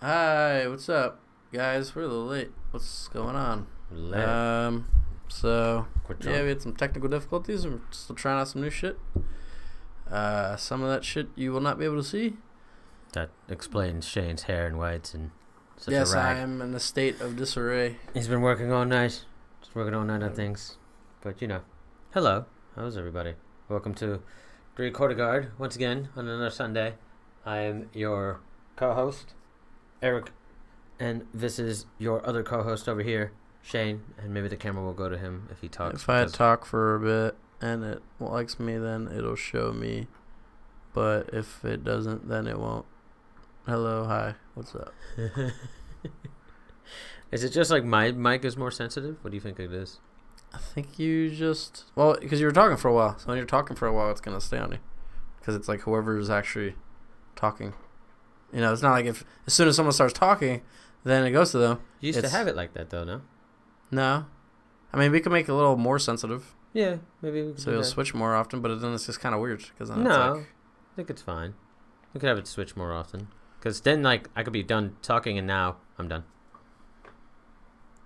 Hi, what's up, guys? We're a little late. What's going on? Late. So Quit yeah, drunk. we had some technical difficulties. We're still trying out some new shit. Some of that shit you will not be able to see. That explains Shane's hair and whites and such Yes, a I rag. am in a state of disarray. He's been working all night. Just working all night on things. But hello. How's everybody? Welcome to the Recorder Guard once again on another Sunday. I am your co-host, Eric, and this is your other co-host over here, Shane. And maybe the camera will go to him if he talks. If I talk for a bit and it likes me, then it'll show me. But if it doesn't, then it won't. Hello, hi, what's up? Is it just like my mic is more sensitive? What do you think it is? I think you just because you were talking for a while. So when you're talking for a while, it's gonna stay on you because it's like whoever's actually talking. You know, it's not like if as soon as someone starts talking, then it goes to them. You used to have it like that though, no? No, I mean we can make it a little more sensitive, Yeah, maybe we could so do you'll that. switch more often. But then it's just kind of weird because then No, it's like, I think it's fine. We could have it switch more often. Because then, like, I could be done talking and now I'm done.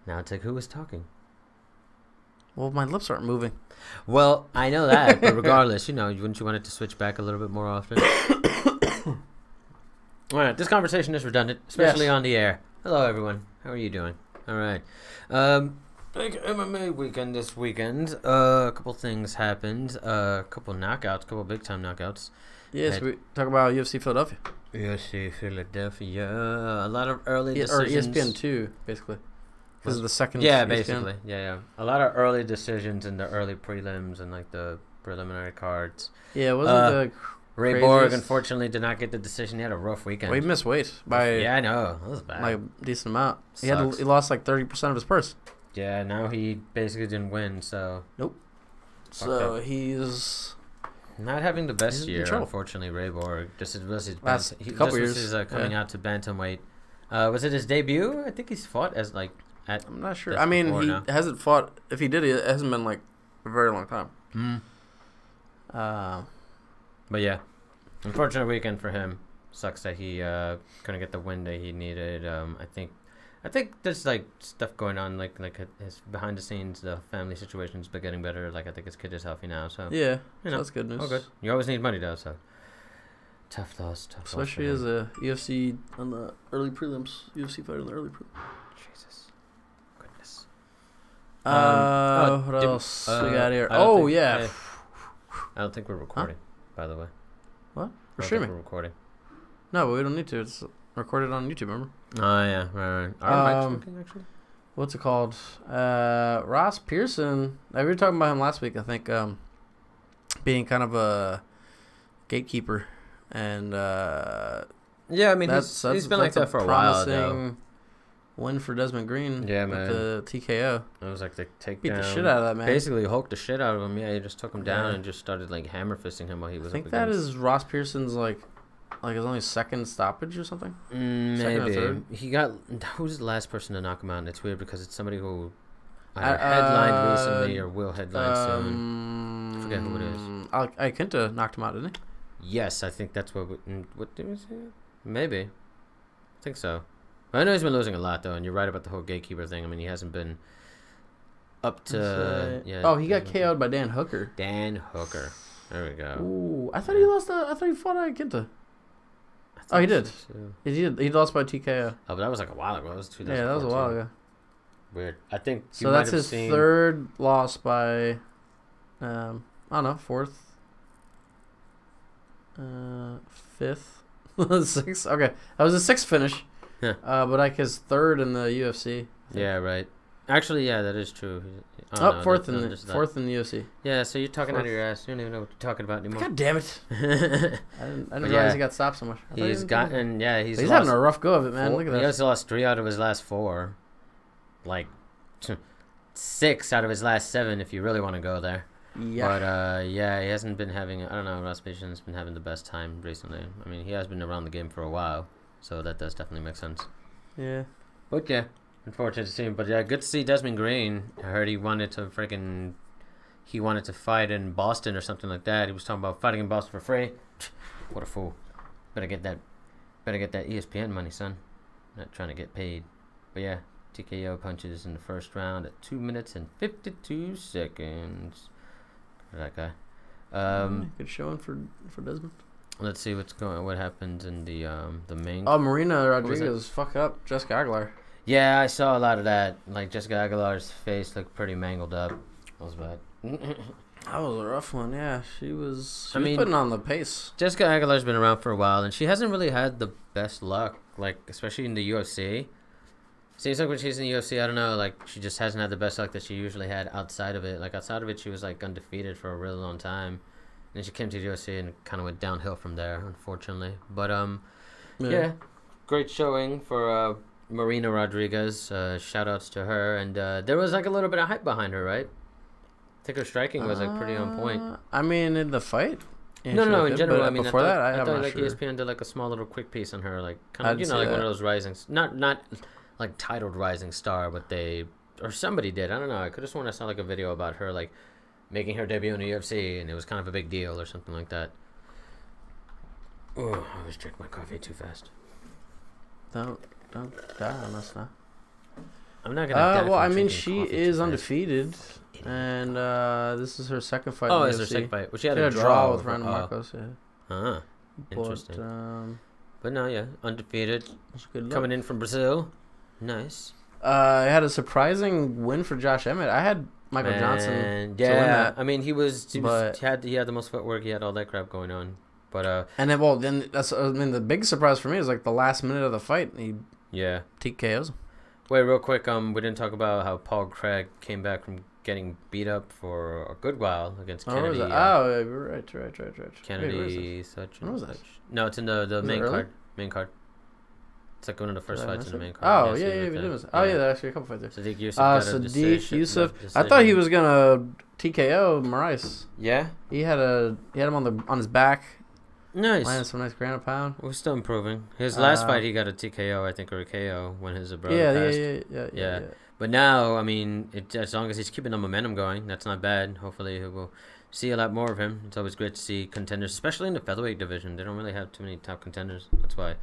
Now it's like, who was talking? well, my lips aren't moving. Well, I know that, but regardless, wouldn't you want it to switch back a little bit more often? All right, this conversation is redundant, especially Yes. on the air. Hello, everyone. How are you doing? All right. Big MMA weekend this weekend. A couple things happened. A couple knockouts, couple big-time knockouts. Yes, Right. we talk about UFC Philadelphia UFC Philadelphia. A lot of early or decisions. ESPN 2, basically, because of the second. Yeah, ESPN. basically. Yeah. A lot of early decisions in the early prelims and like the preliminary cards. Yeah, wasn't Ray Craziest. Borg unfortunately did not get the decision. He had a rough weekend. well, he missed weight by Yeah, I know. That was bad. like a decent amount. Sucks. He lost like 30% of his purse. Yeah, now he basically didn't win, so So up. he's not having the best He's in year, trouble. unfortunately. Ray Borg. This was his Last he, couple this was years, his coming yeah. out to bantamweight. Was it his debut? I think he's fought as like at. I'm not sure. That's I mean, before he now. hasn't fought. If he did, it hasn't been like a very long time. But yeah, unfortunate weekend for him. Sucks that he couldn't get the win that he needed. I think there's like stuff going on like his behind the scenes, the family situation's been getting better. Like I think his kid is healthy now, so Yeah, You so know, that's good news. all good. You always need money though, so tough loss. Especially as a UFC on the early prelims, UFC fighter in the early prelims. Jesus, goodness. What did- else we got here? I don't Oh think- yeah, I don't think we're recording, by the way. what? I We're don't think streaming. We're recording. No, but we don't need to. It's recorded on YouTube. Remember? Oh yeah, right. Our mic's Um, working actually. What's it called? Ross Pearson. We were talking about him last week. I think being kind of a gatekeeper, and Yeah, I mean that's he's been like that for a while though. promising win for Desmond Green. Yeah, with man. the TKO. It was like the takedown. Beat the shit out of that man. Basically, hulked the shit out of him. Yeah, he just took him down Yeah. and just started like hammer fisting him while he was. I think up that against. is Ross Pearson's like his only second stoppage or something. Second or Maybe third? he got. Who's the last person to knock him out? And it's weird because it's somebody who either headlined recently or will headline soon. I forget who it is. Ikinta knocked him out, didn't he? Yes, I think that's what did we say? Maybe, I think so. I know he's been losing a lot though, and you're right about the whole gatekeeper thing. I mean, he hasn't been up to. Yeah. Oh, he got KO'd by Dan Hooker. Dan Hooker. There we go. Ooh, I thought he lost. I thought he fought Ikinta. I he think did. so, too. He did. He lost by TKO. Oh, but that was like a while ago. That was 2014. Yeah, that was a while ago. Weird. I think you So might that's have his seen, third loss by, I don't know, fourth, fifth, sixth. Okay, that was his sixth finish. Yeah. But like his third in the UFC. Yeah, right. Actually, yeah, that is true. Fourth in the UFC. Yeah, so you're talking out Fourth. of your ass. You don't even know what you're talking about anymore. God damn it! I didn't But realize yeah, he got stopped so much. I thought he he's didn't- gotten. Yeah, But he's he's lost having a rough go of it, man. Look at He that. has lost 3 out of his last 4. Like 6 out of his last 7, if you really want to go there. Yeah. But yeah, he hasn't been having. I don't know. Ross Pearson's been having the best time recently. I mean, he has been around the game for a while, so that does definitely make sense. Yeah. But yeah, unfortunate to see him. But yeah, good to see Desmond Green. I heard he wanted to fight in Boston or something like that. He was talking about fighting in Boston for free. What a fool! Better get that ESPN money, son. Not trying to get paid. But yeah, TKO punches in the first round at 2 minutes and 52 seconds. That guy. Good showing for Desmond. Let's see what happens in the main. Oh, Marina Rodriguez, fuck up Jessica Aguilar. Yeah, I saw a lot of that. Like Jessica Aguilar's face looked pretty mangled up. That was bad. That was a rough one. Yeah, she was putting on the pace. Jessica Aguilar's been around for a while, and she hasn't really had the best luck. Like especially in the UFC. Seems like when she's in the UFC, I don't know, like she just hasn't had the best luck that she usually had outside of it. Like outside of it, she was like undefeated for a really long time. And then she came to the UFC and kind of went downhill from there, unfortunately. But yeah, great showing for Marina Rodriguez. Shout outs to her, and there was like a little bit of hype behind her, right? I think her striking was like pretty on point. I mean, in the fight. Yeah, no, in general. I mean, before I thought like ESPN did like a small little quick piece on her, like kind of like one of those rising, not like titled rising star, but somebody did. I don't know. I could have sworn I saw like a video about her like making her debut in the UFC, and it was kind of a big deal or something like that. Oh, I always drink my coffee too fast. Don't die on us now. I'm not gonna die. Well, I mean, she is undefeated, and this is her second fight. Oh, it's her second fight. Well, she had a draw with Randall Marcos. Yeah. Interesting. But no, yeah, undefeated. Coming in from Brazil. Nice. I had a surprising win for Josh Emmett. I had Michael Johnson to win that. I mean, he had the most footwork. He had all that crap going on. But and then that's the big surprise for me is like the last minute of the fight. He TKOs. Wait, real quick. We didn't talk about how Paul Craig came back from getting beat up for a good while against Kennedy. Right. Kennedy, such and was such. No, it's in the main card. Main card. It's like one of the first fights in the main card. Oh, yeah. There's actually a couple fights there. Sadiq Yusuf got a decision. I thought he was gonna TKO Moraes. Yeah. He had him on his back. Nice. Landed some nice ground and pound. We're still improving. His last fight, he got a TKO, I think, or a KO when his brother passed. Yeah. But now, I mean, as long as he's keeping the momentum going, that's not bad. Hopefully, we'll see a lot more of him. It's always great to see contenders, especially in the featherweight division. They don't really have too many top contenders. That's why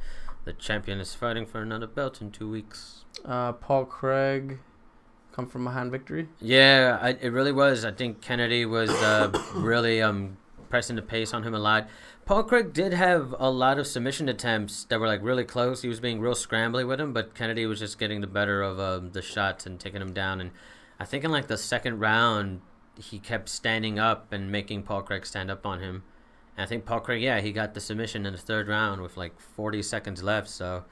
the champion is fighting for another belt in 2 weeks. Paul Craig, come from behind victory. Yeah, it really was. I think Kennedy was really pressing the pace on him a lot. Paul Craig did have a lot of submission attempts that were like really close. He was being real scrambly with him, but Kennedy was just getting the better of the shots and taking him down. And I think in like the second round, he kept standing up and making Paul Craig stand up on him. And I think Paul Craig, he got the submission in the third round with like 40 seconds left. So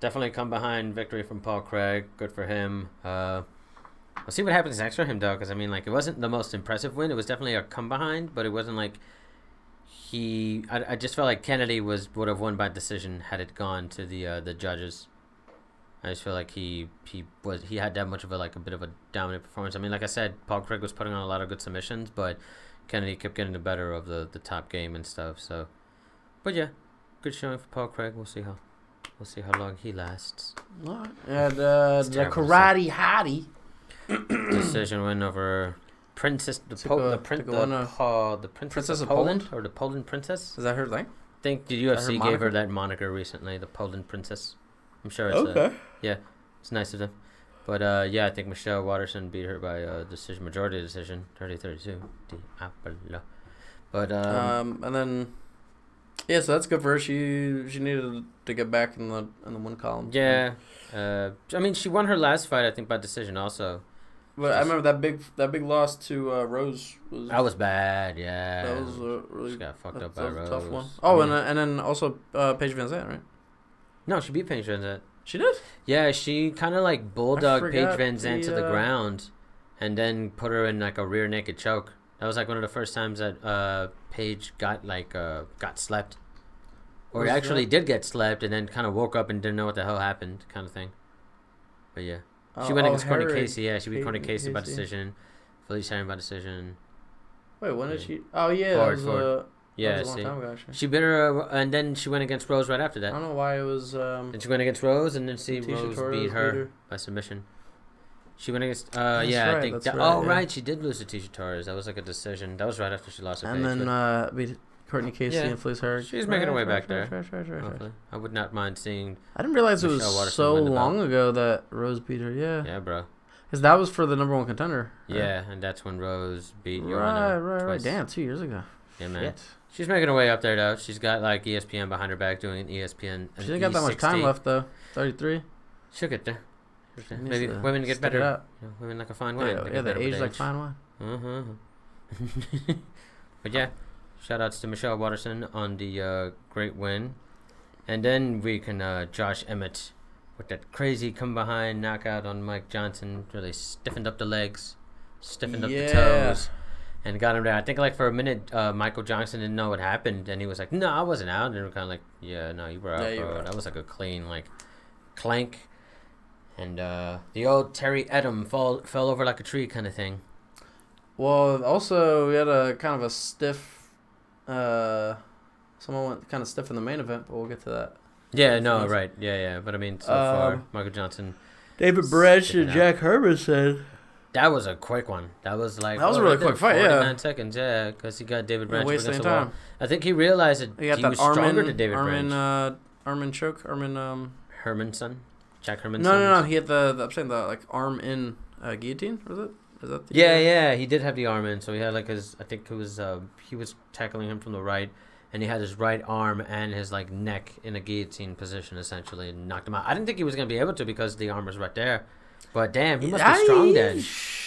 definitely come behind victory from Paul Craig. Good for him. We'll see what happens next for him though, because I mean, like, it wasn't the most impressive win. It was definitely a come behind, but it wasn't like I just felt like Kennedy would have won by decision had it gone to the judges. I just feel like he had that much of a bit of a dominant performance. I mean, like I said, Paul Craig was putting on a lot of good submissions, but Kennedy kept getting the better of the top game and stuff. So, but yeah, good showing for Paul Craig. We'll see how long he lasts. And the karate hottie decision win over Princess Princess of Poland, or the Poland Princess. Is that her thing? I think the UFC gave her that moniker recently, the Poland Princess. I'm sure it's okay. It's nice of them. But I think Michelle Watterson beat her by a majority decision, 30-32. Diablo. But and then so that's good for her. She needed to get back in the win column. Yeah. I mean, she won her last fight, I think, by decision also. But I remember that big loss to Rose was. That was bad. Yeah. That was really. She got fucked up by Rose. That was a tough one. Oh, and then also Paige Vanzant, right? No, she beat Paige Vanzant. She did? Yeah, she kind of like bulldogged Paige Vanzant to the ground, and then put her in like a rear naked choke. That was like one of the first times that Paige got slept, or actually did get slept, and then kind of woke up and didn't know what the hell happened, kind of thing. But yeah. She went against Courtney Casey. Yeah, she beat Courtney Casey by decision. Felice Herring by decision. Wait, when did she? Oh yeah, that was a long time ago, actually. She beat her, and then she went against Rose right after that. I don't know why it was. And she went against Rose, and then Rose beat her by submission. She went against. I think. Right, she did lose to Tisha Torres. That was like a decision. That was right after she lost her. And then Courtney Casey and Felice Herrig. She's making her way back there. Hopefully. I would not mind seeing. I didn't realize Michelle it was Waterson so win the belt. long ago that Rose beat her. Yeah. Yeah, bro. Because that was for the #1 contender. Right? Yeah, and that's when Rose beat Joanna. Right. Damn, 2 years ago. Yeah, man. Shit. She's making her way up there, though. She's got, like, ESPN behind her back doing an ESPN. She didn't got that much time left, though. 33. She'll get there. Maybe women get better. You know, women like a fine wine. Yeah, they age like fine wine. Uh-huh. But yeah, shout-outs to Michelle Waterson on the great win. And then we can Josh Emmett with that crazy come-behind knockout on Mike Johnson. Really stiffened up the legs, stiffened up the toes, and got him there. I think like for a minute, Michael Johnson didn't know what happened, and he was like, "No, I wasn't out." And they were kind of like, "Yeah, no, you were out, bro." That was like a clean like clank. And the old Terry Edom fell over like a tree kind of thing. Well, also we had a kind of a stiff. Someone went kind of stiff in the main event, but we'll get to that. Yeah, no, right. Yeah. But I mean, so far, Michael Johnson. David Branch and Jack Hermanson. That was a quick one. That was like a really quick fight. 49 seconds. Yeah, because he got David Branch against the wall. I think he realized that he was stronger than David Branch. Hermanson. Jack Hermanson. No. He had I'm saying the like arm in guillotine. Was it? Is that the yeah. He did have the arm in, so he had like his. I think it was he was tackling him from the right, and he had his right arm and his like neck in a guillotine position essentially, and knocked him out. I didn't think he was gonna be able to because the arm was right there, but damn, he must be strong then.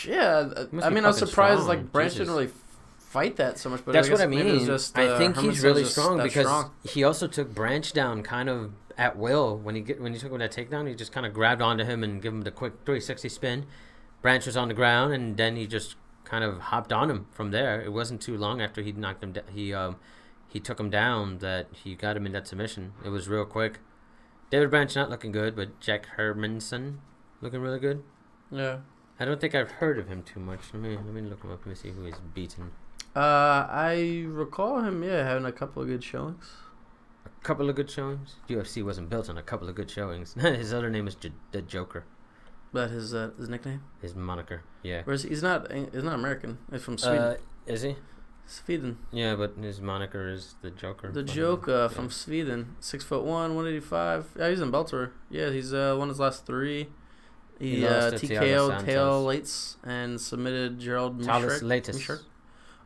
Yeah, I mean, I was surprised like Branch didn't really fight that so much, but that's what I mean. I think he's really strong because strong. He also took Branch down kind of at will when he took him that takedown. He just kind of grabbed onto him and gave him the quick 360 spin. Branch was on the ground, and then he just kind of hopped on him from there. It wasn't too long after he knocked him down. He took him down that he got him in that submission. It was real quick. David Branch not looking good, but Jack Hermanson looking really good. Yeah. I don't think I've heard of him too much. Let me look him up. Let me see who he's beaten. I recall him, having a couple of good showings. A couple of good showings? UFC wasn't built on a couple of good showings. His other name is the Joker. But his nickname? His moniker, yeah. Whereas he's not American. He's from Sweden. Is he? Sweden. Yeah, but his moniker is the Joker. The Joker from Sweden. 6'1", 185. Yeah, he's in Bellator. Yeah, he's won his last 3. He TKO'd Tail Lates and submitted Gerald Mischek.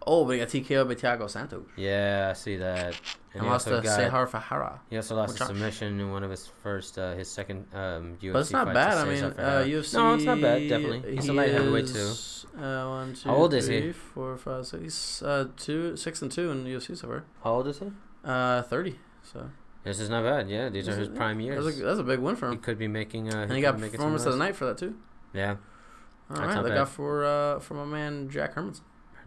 Oh, but he got TKO'd by Thiago Santos. Yeah, I see that. And lost to Sehar Fahara. He also lost a submission in one of his second UFC But it's not bad. I mean, UFC. No, it's not bad. Definitely, he's a light heavyweight too. 1, 2, How old is 3, he? 4, 5, 6. He's 6-2 in UFC so far. How old is he? 30. So. This is not bad. Yeah, these are his prime years. That's a big win for him. He could be making. And he got performance of the night for that too. Yeah. All right, they got for my man Jack Hermanson.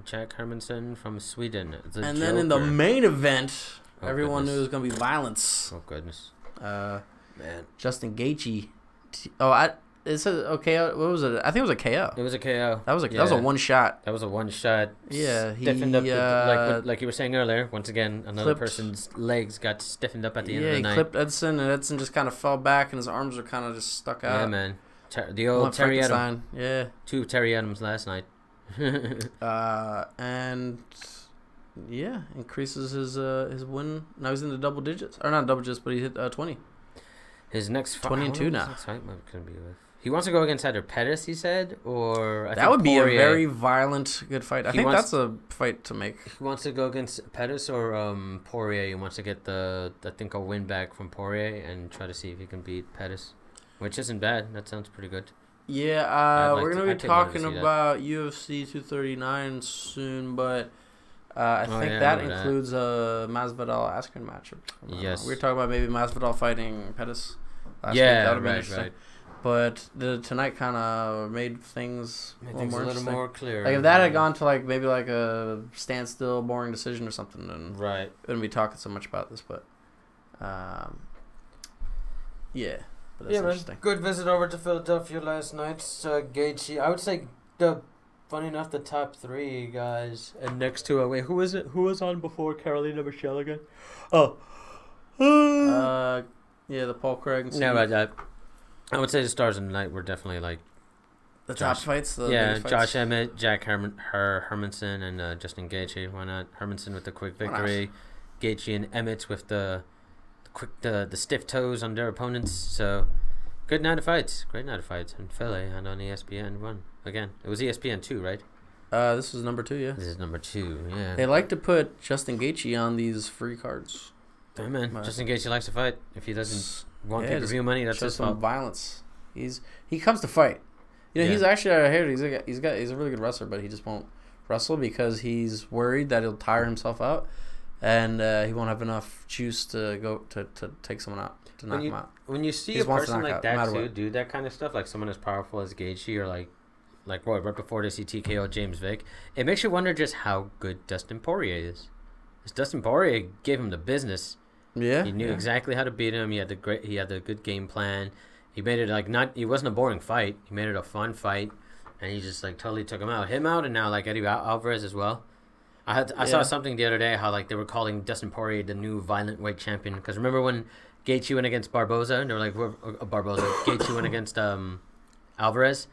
Jack Hermanson from Sweden. And then in the main event, everyone knew it was going to be violence. Oh, goodness. Man. Justin Gaethje. It says KO. What was it? I think it was a KO. It was a KO. That was a one shot. That was a one shot. Yeah. Stiffened up, like you were saying earlier, once again, another person's legs got stiffened up at the end of the night. Yeah, he clipped Edson, and Edson just kind of fell back, and his arms were kind of just stuck out. Yeah, man. The old Terry Edom. Yeah. 2 Terry Edoms last night. And increases his win. Now he's in the double digits, or not double digits, but he hit 20. His next 20-2 now. Next fight could be with. He wants to go against either Pettis, he said, or that would be Poirier. A very violent, good fight. I think that's a fight to make. He wants to go against Pettis or Poirier. He wants to get a win back from Poirier and try to see if he can beat Pettis, which isn't bad. That sounds pretty good. Yeah, we're going to be talking about UFC 239 soon, but I think that includes a Masvidal-Askren matchup. Yes. We were talking about maybe Masvidal fighting Pettis last week. Yeah, that would be interesting. Right. But tonight kind of made things a little more clear. Like if that had gone to maybe a standstill, boring decision or something, then we wouldn't be talking so much about this. But yeah. But that's interesting. Good visit over to Philadelphia last night. Gaethje, I would say funny enough, the top 3 guys. And next to wait, who was it? Who was on before Carolina Michelle again? Oh. The Paul Craig. And about that. I would say the stars of the night were definitely the top fights. Josh Emmett, Jack Hermanson, and Justin Gaethje. Why not? Hermanson with the quick victory. Gaethje and Emmett with the stiff toes on their opponents. So good night of fights, great night of fights in Philly and on ESPN 1 again. It was ESPN 2, right? This is number 2, yeah. This is number 2, yeah. They like to put Justin Gaethje on these free cards. Hey man, Justin Gaethje likes to fight. If he doesn't want pay-per-view money, that's his some fault. Violence. He comes to fight. You know, he's actually I heard he's a really good wrestler, but he just won't wrestle because he's worried that he'll tire himself out, and he won't have enough juice to go to take someone out to knock him out. When you see a person like that too, do that kind of stuff, like someone as powerful as Gaethje or like Roy, right before they see TKO James Vick, it makes you wonder just how good Dustin Poirier is. Because Dustin Poirier gave him the business. Yeah, he knew exactly how to beat him. He had the good game plan. He made it he wasn't a boring fight. He made it a fun fight, and he just totally took him out, and now Eddie Alvarez as well. I saw something the other day how they were calling Dustin Poirier the new violent weight champion. Because remember when Gaethje went against Barboza, and they were like, Gaethje went against Alvarez.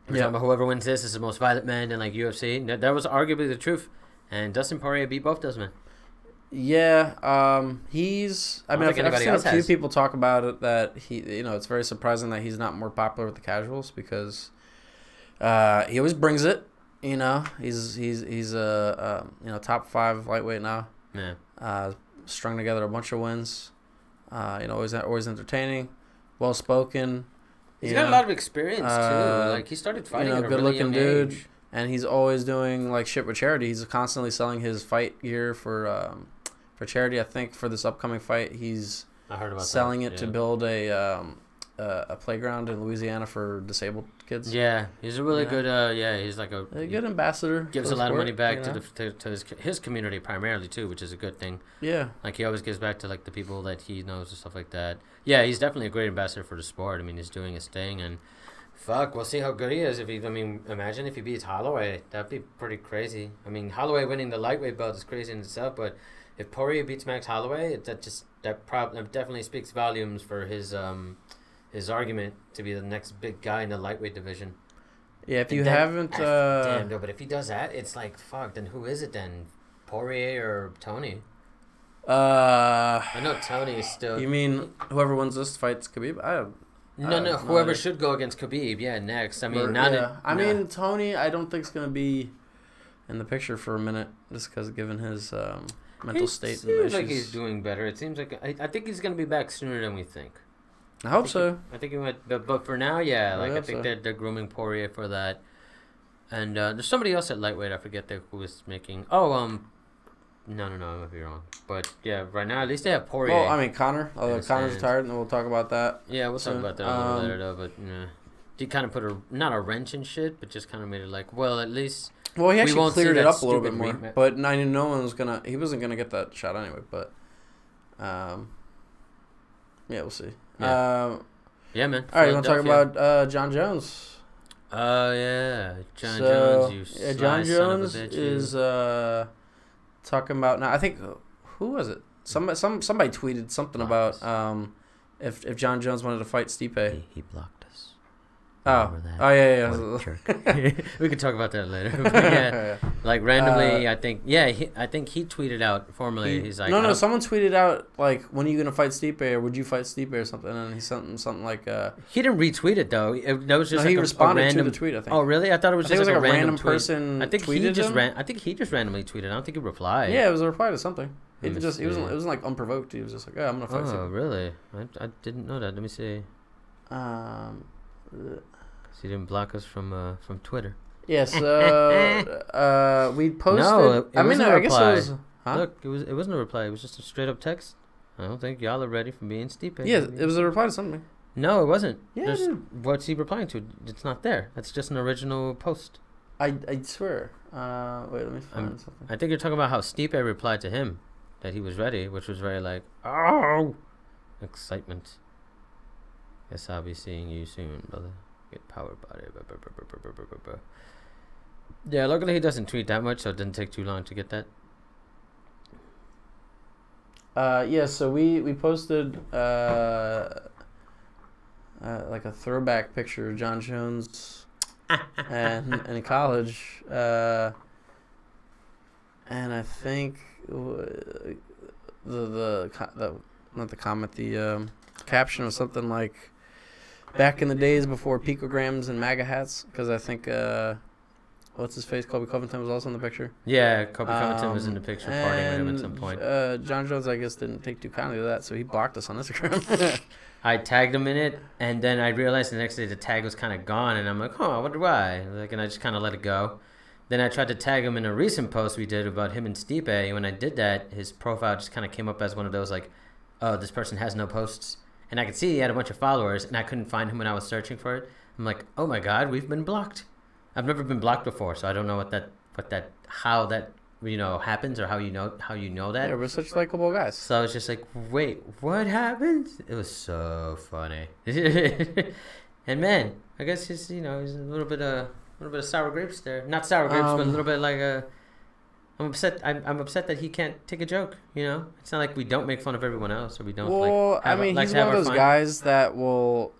We're talking about whoever wins this is the most violent man in UFC. That was arguably the truth, and Dustin Poirier beat both those men. Yeah, I've seen a few people talk about it that it's very surprising that he's not more popular with the casuals because he always brings it. He's a top 5 lightweight now. Yeah. Strung together a bunch of wins. Always entertaining, well spoken. He's got a lot of experience too. He started fighting at a good really looking young dude, age. and he's always doing shit with charity. He's constantly selling his fight gear for charity. I think for this upcoming fight, he's selling it to build a playground in Louisiana for disabled kids. Yeah, he's a really good. He's like a good ambassador. Gives a lot of money back to his community primarily too, which is a good thing. Yeah, he always gives back to the people that he knows and stuff like that. Yeah, he's definitely a great ambassador for the sport. I mean, he's doing his thing, and we'll see how good he is. Imagine if he beats Holloway, that'd be pretty crazy. I mean, Holloway winning the lightweight belt is crazy in itself, but if Poirier beats Max Holloway, that definitely speaks volumes for his argument to be the next big guy in the lightweight division. Yeah, if you haven't... damn, no, but if he does that, it's fuck, then who is it then? Poirier or Tony? I know Tony is still... You mean whoever wins this fight's Khabib? No, whoever should go against Khabib, next. I mean, Tony, I don't think is going to be in the picture for a minute, just because given his mental state and issues. It seems like he's doing better. It seems like... I think he's going to be back sooner than we think. I hope so. I think he might, but for now, I think they're grooming Poirier for that. And there's somebody else at lightweight. I forget who was making. No, I might be wrong. But yeah, right now at least they have Poirier. Well, I mean Conor. Although Conor's retired, and we'll talk about that. Yeah, we'll talk about that a little later though. But he kind of put not a wrench in shit, but just kind of made it at least. Well, he actually cleared it up a little bit more. But no one was gonna. He wasn't gonna get that shot anyway. But yeah, we'll see. Yeah, man. All right, you want to talk about Jon Jones? Yeah, Jon Jones. Jon Jones is talking about now. I think who was it? Somebody tweeted something about if Jon Jones wanted to fight Stipe. He blocked us. Oh yeah. We could talk about that later. But yeah, randomly, I think he tweeted out formally. He's like, no. Someone tweeted out when are you gonna fight Stipe, or would you fight Stipe or something? And he sent something like. He didn't retweet it though. That was just he responded a random to the tweet. I think. Oh really? I thought it was just a random person. I think he just randomly tweeted. I don't think he replied. Yeah, it was a reply to something. It wasn't unprovoked. He was just like, I'm gonna fight. Oh really? I didn't know that. Let me see. He didn't block us from Twitter. Yes, we posted. No, I guess it was. Huh? Look, it wasn't a reply. It was just a straight up text. I don't think y'all are ready for being Stipe. Yeah, it was a reply to something. No, it wasn't. Yeah, what's he replying to? It's not there. That's just an original post. I swear. Wait, let me find something. I think you're talking about how Stipe replied to him that he was ready, which was very excitement. Guess I'll be seeing you soon, brother. Get power body. Yeah, luckily he doesn't tweet that much, so it didn't take too long to get that. Yeah, so we posted a throwback picture of Jon Jones and in college, and I think not the comment, the caption was something like, back in the days before picograms and MAGA hats, because I think what's his face, Colby Covington was also in the picture. Yeah, Colby Covington was in the picture partying with him at some point. Jon Jones, I guess, didn't take too kindly to that, so he blocked us on Instagram. I tagged him in it, and then I realized the next day the tag was kind of gone, and I'm like, oh, I wonder why. And I just kind of let it go. Then I tried to tag him in a recent post we did about him and Stipe. When I did that, his profile just kind of came up as one of those like, oh, this person has no posts. And I could see he had a bunch of followers, and I couldn't find him when I was searching for it. I'm like, oh my God, we've been blocked. I've never been blocked before, so I don't know how that happens or how you know that. Yeah, we're such likable guys. So I was just like, wait, what happened? It was so funny. And man, I guess he's a little bit of sour grapes there. Not sour grapes, but a little bit like a. I'm upset. I'm upset that he can't take a joke. It's not like we don't make fun of everyone else, or we don't. Well, he's one of those guys that will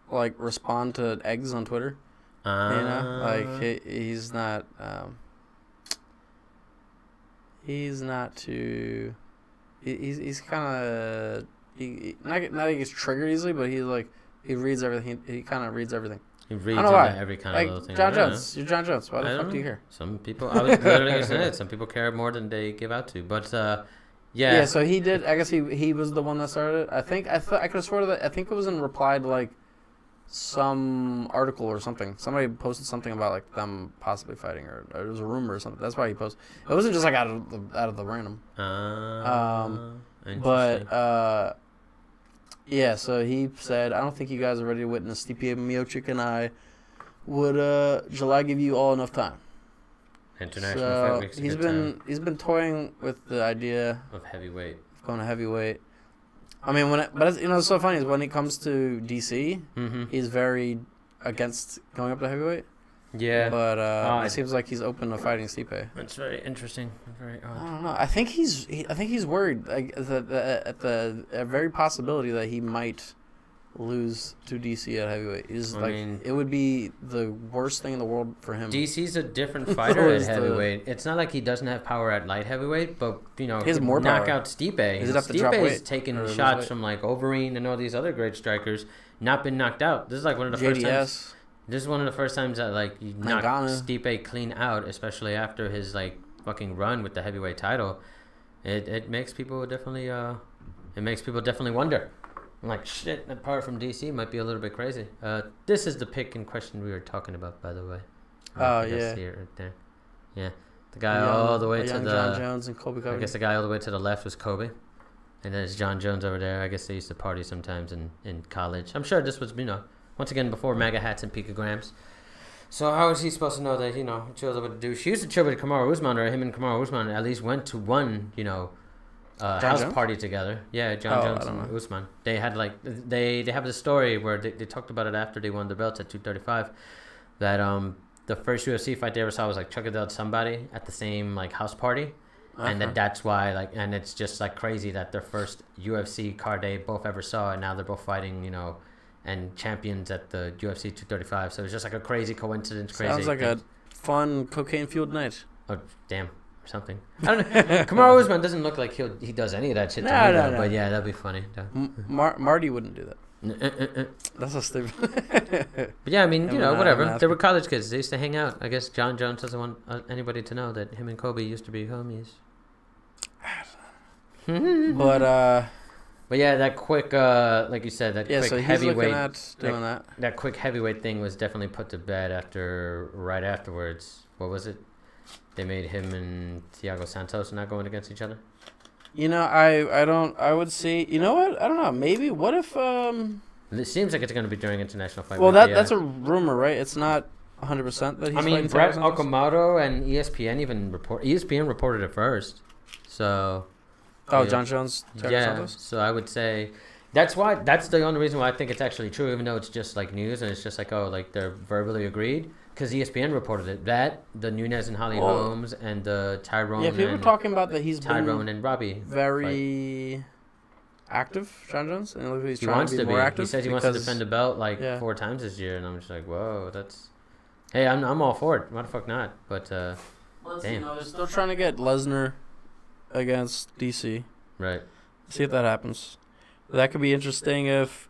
like respond to eggs on Twitter. He's not. He's not too. He's kind of. Not he gets triggered easily, but he reads everything. He kind of reads everything. He reads into every kind of little thing. Jon Jones. You're Jon Jones. Why the fuck do you care? Some people, I was literally going to say it. Some people care more than they give out to. But, yeah. Yeah, so he did. I guess he was the one that started it. I could have sworn that. I think it was in reply to, like, some article or something. Somebody posted something about, like, them possibly fighting, or it was a rumor or something. That's why he posted. It wasn't just, like, out of the random. But, yeah, so he said, I don't think you guys are ready to witness Stipe Miocic and I. Would July give you all enough time? International Fight Week's he's been toying with the idea of heavyweight. Going to heavyweight. I mean, it's so funny is when it comes to DC, he's very against going up to heavyweight. Yeah, but it seems like he's open to fighting Stipe. That's very interesting. Very odd. I don't know. I think he's worried at the very possibility that he might lose to DC at heavyweight. It would be the worst thing in the world for him. DC's a different fighter at heavyweight. It's not like he doesn't have power at light heavyweight, but he has more knock out Stipe. Stipe is taking shots from like Overeem and all these other great strikers, not been knocked out. This is like one of the first times. This is one of the first times that like you knocked Stipe clean out, especially after his like fucking run with the heavyweight title. It makes people definitely wonder. I'm like, shit, that power from DC might be a little bit crazy. This is the pick in question we were talking about, by the way. Yeah. See it right there. Yeah, the guy all the way to the Jon Jones and Colby Covington. I guess the guy all the way to the left was Kobe, and then it's Jon Jones over there. I guess they used to party sometimes in college. I'm sure this was once again before MAGA hats and picograms. So how is he supposed to know that chills with the douche? She used to chill with Kamaru Usman, or him and Kamaru Usman at least went to one house party together. Yeah, Jon Jones and Usman. They had they have this story where they talked about it after they won the belts at 235. That the first UFC fight they ever saw was like Chuck Liddell somebody at the same like house party. And that's why and it's just like crazy that their first UFC card they both ever saw, and now they're both fighting and champions at the UFC 235. So it's just like a crazy coincidence. Sounds like a fun cocaine-fueled night. Oh, damn. Or something. I don't know. Kamaru Usman doesn't look like he does any of that shit to me, though. But yeah, that'd be funny. Marty wouldn't do that. That's so stupid. But yeah, I mean, whatever. They were college kids. They used to hang out. I guess Jon Jones doesn't want anybody to know that him and Kobe used to be homies. But yeah, that quick, like you said, that quick so he's heavyweight. Looking at doing that. That quick heavyweight thing was definitely put to bed right afterwards. What was it? They made him and Thiago Santos not going against each other. I would say, you know what? I don't know. Maybe what if It seems like it's going to be during International Fight Week. Well, that's a rumor, right? It's not 100% that he's fighting Brett Okamoto and ESPN reported it first. So Jon Jones, Santos? So I would say that's the only reason why I think it's actually true, even though it's just like news and it's just like they're verbally agreed. Because ESPN reported it. That, the Nunes and Holly Holmes, and the Tyrone. Yeah, people were talking about that he's Tyrone and Robbie. Very active, Jon Jones. And he's he trying wants to be more active. He says he wants to defend the belt 4 times this year, and I'm just like, whoa, that's. Hey, I'm all for it. Why the fuck not? But damn, they're still trying to get Lesnar against DC. Right. See if that happens. That could be interesting if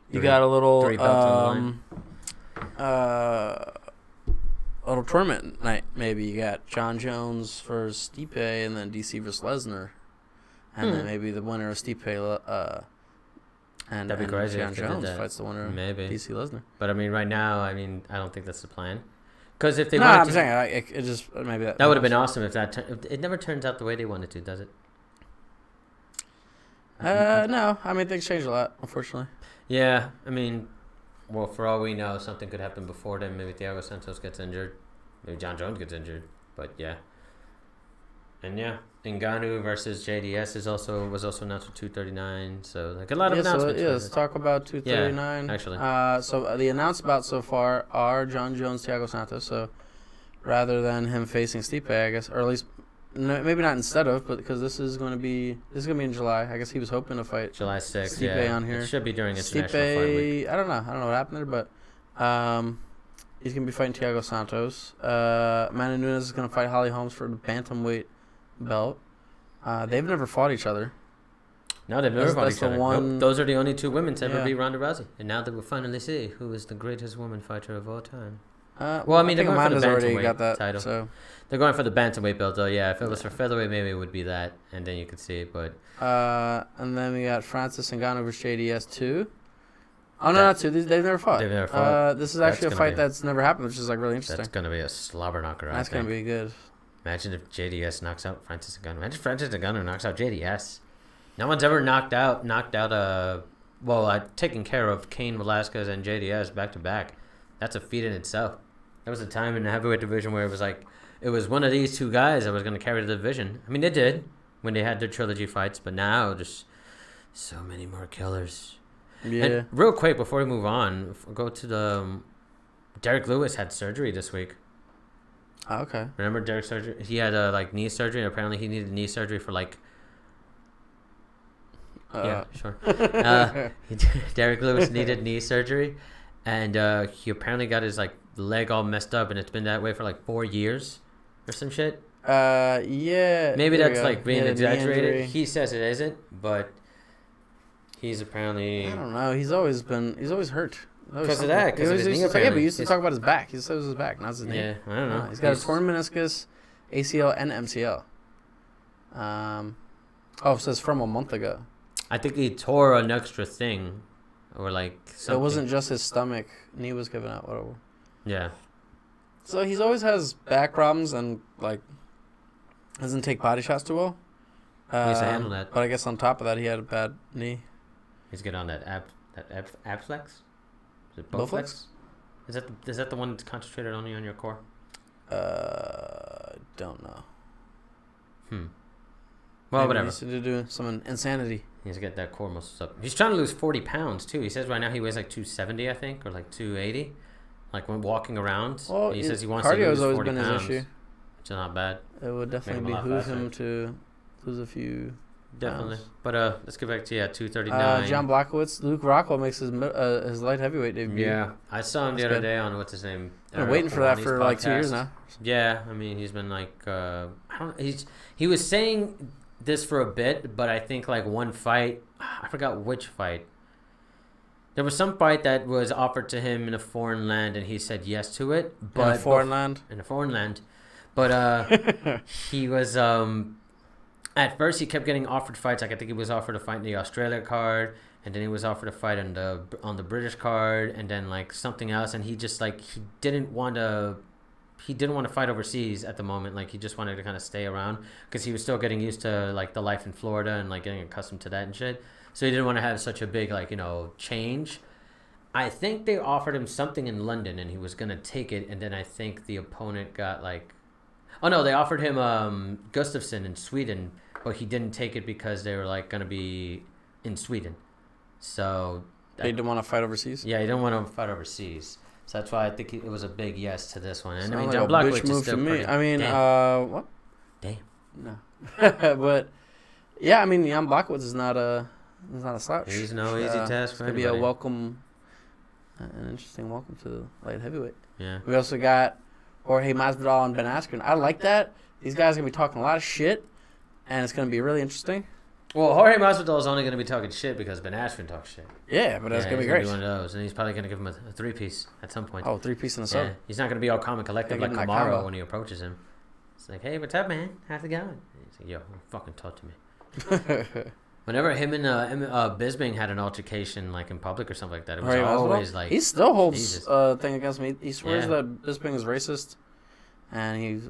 you Three- got a little three belts on little tournament night. Maybe you got Jon Jones for Stipe and then DC versus Lesnar, and then maybe the winner of Stipe and That'd be crazy Jon if they did Jones that. fights the winner of Maybe. DC Lesnar. But I mean, right now, I don't think that's the plan. Because if they No, wanted I'm to, saying it just maybe that would have been awesome if that. If it never turns out the way they wanted to, does it? No, I mean things change a lot, unfortunately. Yeah, I mean, well, for all we know, something could happen before then. Maybe Thiago Santos gets injured. Maybe Jon Jones gets injured. But yeah. And yeah, Ngannou versus JDS was also announced for 239. So like a lot of announcements. Let's talk about 239. Yeah, actually. So the announced bouts so far are Jon Jones, Thiago Santos. So rather than him facing Stipe, I guess, or at least maybe not instead of, but because this is going to be in July. I guess he was hoping to fight July 6th. Stipe yeah. on here. It should be during International Stipe, Fight Week. I don't know what happened there, but he's going to be fighting Thiago Santos. Amanda Nunes is going to fight Holly Holmes for the bantamweight belt. They've never fought each other. No, they've never fought each other. One... Nope. Those are the only two women to ever Yeah. beat Ronda Rousey. And now they will finally see who is the greatest woman fighter of all time. Well, I mean, they're going for Amanda's the already bantamweight got that title. So. They're going for the bantamweight belt, though. Yeah, if it was for featherweight, maybe it would be that, and then you could see it. But and then we got Francis Ngannou versus JDS 2. Oh, no, not 2. They've never fought. They've never fought. This is actually a fight that's never happened, which is like really interesting. That's going to be a slobber knocker. That's going to be good. Imagine if JDS knocks out Francis Ngannou. Imagine Francis Ngannou knocks out JDS. No one's ever knocked out taken care of Cain Velasquez and JDS back to back. That's a feat in itself. There was a time in the heavyweight division where it was one of these two guys that was going to carry the division. I mean, they did when they had their trilogy fights, but now there's so many more killers. Yeah. And real quick before we move on, go to the Derek Lewis had surgery this week. Oh, okay. Remember Derek's surgery? He had knee surgery, and apparently he needed knee surgery for yeah, sure. Derek Lewis needed knee surgery, and he apparently got his leg all messed up, and it's been that way for 4 years or some shit. Yeah. Maybe that's being Yeah, exaggerated. He says it isn't, but he's apparently. I don't know. He's always hurt. Because of that, because of his knee. Yeah, but he used to talk about his back. He said it was his back, not his knee. Yeah, I don't know. He's got a torn meniscus, ACL, and MCL. It says from a month ago. I think he tore an extra thing, or something. It wasn't just his stomach. Knee was giving out, whatever. Yeah. So he's always has back problems and doesn't take body shots too well. He needs to handle that. But I guess on top of that, he had a bad knee. He's good on that ab flex. Is it Bowflex? Is that the one that's concentrated only on your core? Don't know. Well, Maybe whatever. He needs to do some insanity. He needs to get that core muscles up. He's trying to lose 40 pounds too. He says right now he weighs 270, I think, or 280. When walking around, Well, he says he wants to cardio lose has always 40 been pounds. his issue. Which is not bad. It would definitely him a lot behoove faster. him to lose a few. Definitely. pounds. But let's get back to 239. John Blachowicz, Luke Rockwell makes his light heavyweight debut. Yeah, I saw him the That's other good. day on what's his name. Been waiting for that Ronnie's for 2 years podcast. now. Yeah, I mean he's been he was saying this for a bit, but I think one fight, I forgot which fight. There was some fight that was offered to him in a foreign land, and he said yes to it. But In a foreign land. In a foreign land, but he was at first he kept getting offered fights. I think he was offered a fight in the Australia card, and then he was offered a fight on the British card, and then something else, and he just he didn't want to fight overseas at the moment. He just wanted to kind of stay around because he was still getting used to the life in Florida and getting accustomed to that and shit. So he didn't want to have such a big change. I think they offered him something in London and he was gonna take it, and then I think the opponent got oh no, they offered him Gustafsson in Sweden, but he didn't take it because they were gonna be in Sweden. So They didn't want to fight overseas. yeah, he didn't want to fight overseas. So that's why I think it was a big yes to this one. And Sounds I mean, like John a Blachowicz bitch is move still to me. pretty. I mean, Damn. what? Damn. No. But yeah, I mean, Jan Blachowicz is not a slouch. He's no easy task It's for gonna be anybody. an interesting welcome to light heavyweight. Yeah. We also got Jorge Masvidal and Ben Askren. I like that. These guys are gonna be talking a lot of shit, and it's gonna be really interesting. Well, Jorge Masvidal is only going to be talking shit because Ben Askren talks shit. Yeah, but that's gonna be he's great. Be one of those, and he's probably going to give him a 3-piece at some point. Oh, 3-piece in the sub. He's not going to be all calm and collected like Kamaru when he approaches him. It's like, hey, what's up, man? How's it going? He's like, yo, fucking talk to me. Whenever him and Bisping had an altercation, like in public or something like that, it was always like he still holds a thing against me. He swears that Bisping is racist, and he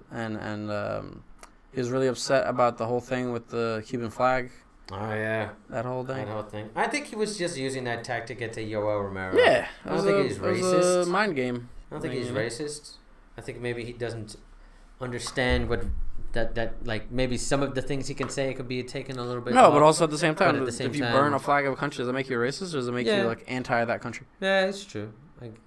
was really upset about the whole thing with the Cuban flag. Oh yeah, that whole thing. I think he was just using that tactic to get to Yoel Romero. Yeah, I don't think he's racist. It was a mind game. I don't think he's racist. I think maybe he doesn't understand what that like maybe some of the things he can say could be taken a little bit. No, but also at the same time, if you burn a flag of a country, does it make you a racist, or does it make you like anti that country? Yeah, it's true.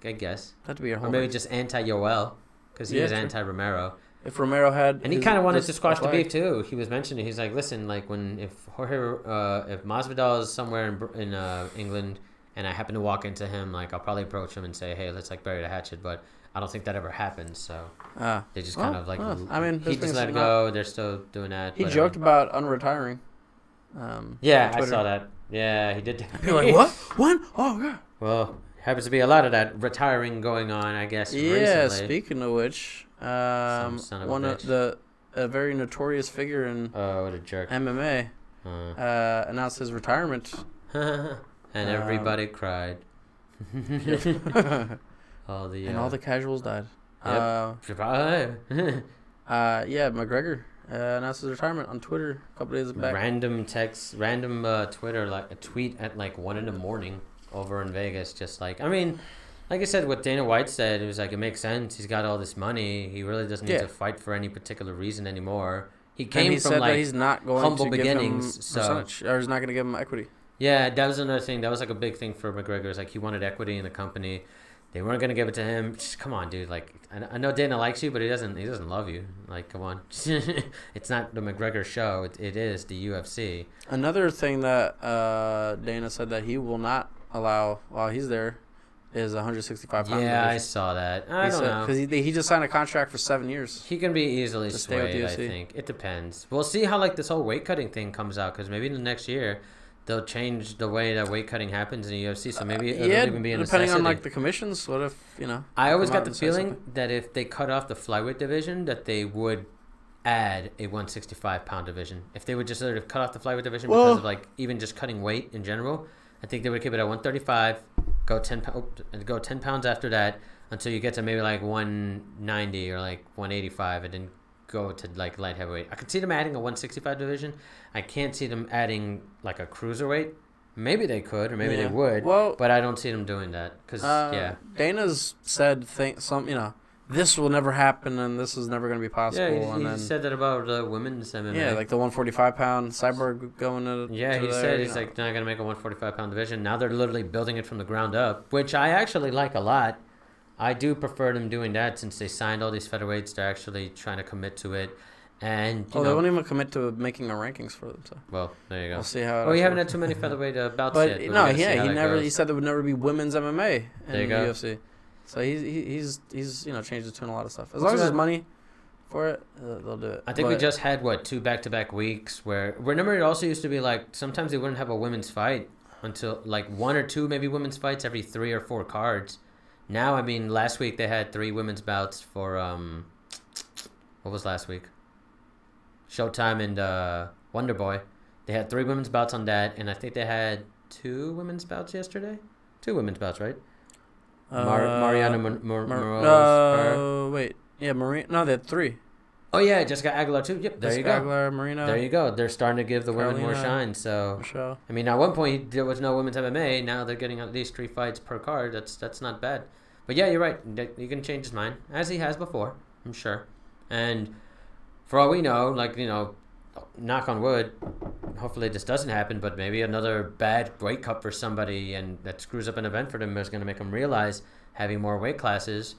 I guess that'd be a whole. Or maybe just anti Yoel because he was anti Romero. If Romero had, and he kind of wanted to squash the beef too. He was mentioning, he's like, listen, like if Masvidal is somewhere in England, and I happen to walk into him, like I'll probably approach him and say, hey, let's like bury the hatchet, but I don't think that ever happens. So they just kind of like, I mean, he just let it go. They're still doing that. He joked about unretiring. Yeah, I saw that. Yeah, he did. You're like, what? What? Oh yeah. Well, happens to be a lot of that retiring going on, I guess. Yeah. Recently. Speaking of which. A very notorious figure in what a jerk. MMA announced his retirement, and everybody cried. all the casuals died. Yep. McGregor announced his retirement on Twitter a couple days back. Random Twitter, like a tweet at like 1 a.m. over in Vegas, just like like I said, what Dana White said, it was like, it makes sense. He's got all this money. He really doesn't need to fight for any particular reason anymore. He from said like that he's not going humble to beginnings, give him percentage, or he's not going to give him equity. Yeah, that was another thing. That was like a big thing for McGregor. It's like he wanted equity in the company. They weren't going to give it to him. Just, come on, dude. Like I know Dana likes you, but he doesn't love you. Like, come on. It's not the McGregor show. It is the UFC. Another thing that Dana said that he will not allow while he's there is 165 pounds. Yeah, I saw that. I don't know. Because he just signed a contract for 7 years. He can be easily swayed, I think. It depends. We'll see how like this whole weight cutting thing comes out, because maybe in the next year they'll change the way that weight cutting happens in the UFC. So maybe it'll even be a necessity. Depending on like the commissions. What if, I always got the feeling that if they cut off the flyweight division, that they would add a 165-pound division. If they would just sort of cut off the flyweight division because of like even just cutting weight in general, I think they would keep it at 135. Go 10 pounds after that until you get to maybe like 190 or like 185, and then go to like light heavyweight. I could see them adding a 165 division. I can't see them adding like a cruiserweight. Maybe they could, or maybe they would. Well, but I don't see them doing that because Dana's said this will never happen and this is never going to be possible. Yeah, he said that about women's MMA. Yeah, like the 145-pound Cyborg going to. Yeah, he said he's like not going to make a 145-pound division. Now they're literally building it from the ground up, which I actually like a lot. I do prefer them doing that since they signed all these featherweights. They're actually trying to commit to it. And they won't even commit to making the rankings for them. So. Well, there you go. We'll see how. You haven't had too many featherweight bouts yet. He said there would never be women's MMA in the UFC. So he's changed his tune on a lot of stuff. As long as there's money for it, they'll do it. I think we just had 2 back-to-back weeks where remember it also used to be like sometimes they wouldn't have a women's fight until like 1 or 2 maybe women's fights every 3 or 4 cards. Now last week they had 3 women's bouts for what was last week? Showtime and Wonder Boy. They had 3 women's bouts on that, and I think they had 2 women's bouts yesterday. 2 women's bouts, right? Mariana Moroz. Wait. Yeah, Marina. No, they had 3. Oh, yeah, Jessica Aguilar, too. Yep, there you go. Aguilar, Marina. There you go. They're starting to give the women more shine. So, Michelle. At one point, there was no women's MMA. Now they're getting at least 3 fights per card. That's not bad. But, yeah, you're right. You can change his mind, as he has before, I'm sure. And for all we know, knock on wood, hopefully this doesn't happen, but maybe another bad weight cut for somebody and that screws up an event for them is going to make them realize having more weight classes.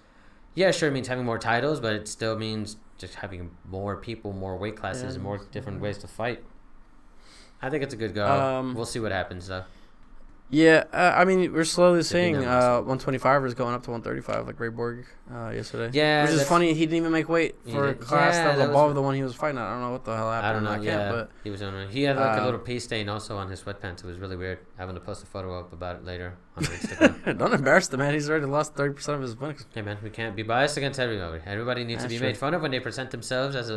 Yeah, sure, it means having more titles, but it still means just having more people, more weight classes, and more different ways to fight. I think it's a good go. We'll see what happens, though. Yeah, I mean, we're slowly be seeing done with. 125ers going up to 135, like Ray Borg yesterday. Yeah, Which is that's- funny. He didn't even make weight He for a did- class yeah, that was that was- above the one he was fighting at. I don't know what the hell happened. I don't know. I can't, Yeah, but he was on. He had like a uh, little pee stain also on his sweatpants. It was really weird. I'm gonna post a photo up about it later on Instagram. don't embarrass the man. He's already lost 30% of his opponents. Hey man, we can't be biased against everybody. Everybody needs to That's be true. made fun of when they present themselves as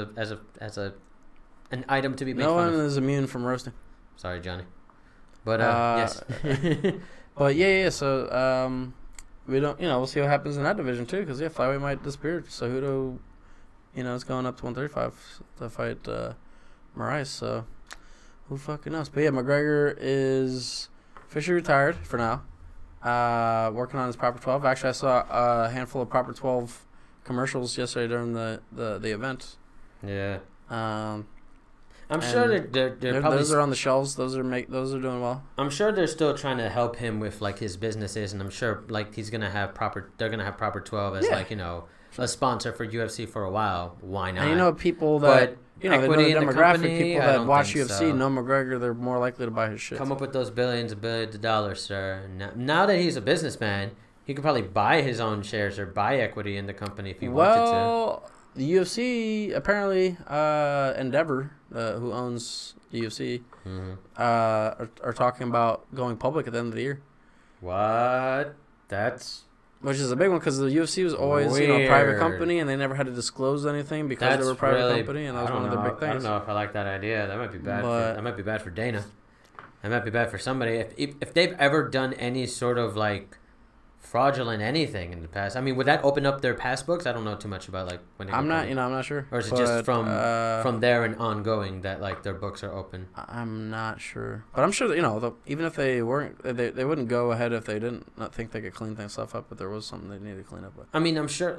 an item to be made No fun one of. is immune from roasting. Sorry, Johnny. But yes. But yeah. So we don't. We'll see what happens in that division too, because flyweight might disappear. So Hudo, is going up to 135 to fight Moraes. So who fucking knows? But yeah, McGregor is officially retired for now. Working on his Proper 12. Actually, I saw a handful of Proper 12 commercials yesterday during the event. Yeah. I'm And sure they're probably. Those are on the shelves. Those are doing well. I'm sure they're still trying to help him with like his businesses, and I'm sure like they're gonna have Proper 12 as a sponsor for UFC for a while. Why not? And people that they know the equity in the demographic, company, people I that don't watch think UFC so. know McGregor, they're more likely to buy his shit. Come up with those billions of dollars, sir. Now that he's a businessman, he could probably buy his own shares or buy equity in the company if he wanted to. The UFC apparently Endeavor, who owns the UFC, are talking about going public at the end of the year. What? That's Which is a big one because the UFC was always a private weird. company and they never had to disclose anything because they were a private company, and that was one of their big things. I don't know if I like that idea. That might be bad. That might be bad for Dana. That might be bad for somebody. If they've ever done any sort of like fraudulent anything in the past, I mean, would that open up their passbooks? I don't know too much about like when they. I'm not sure. Or is it just from there and ongoing that like their books are open? I'm not sure, but I'm sure that even if they weren't, they wouldn't go ahead if they didn't not think they could clean stuff up. But there was something they needed to clean up with. I mean, I'm sure.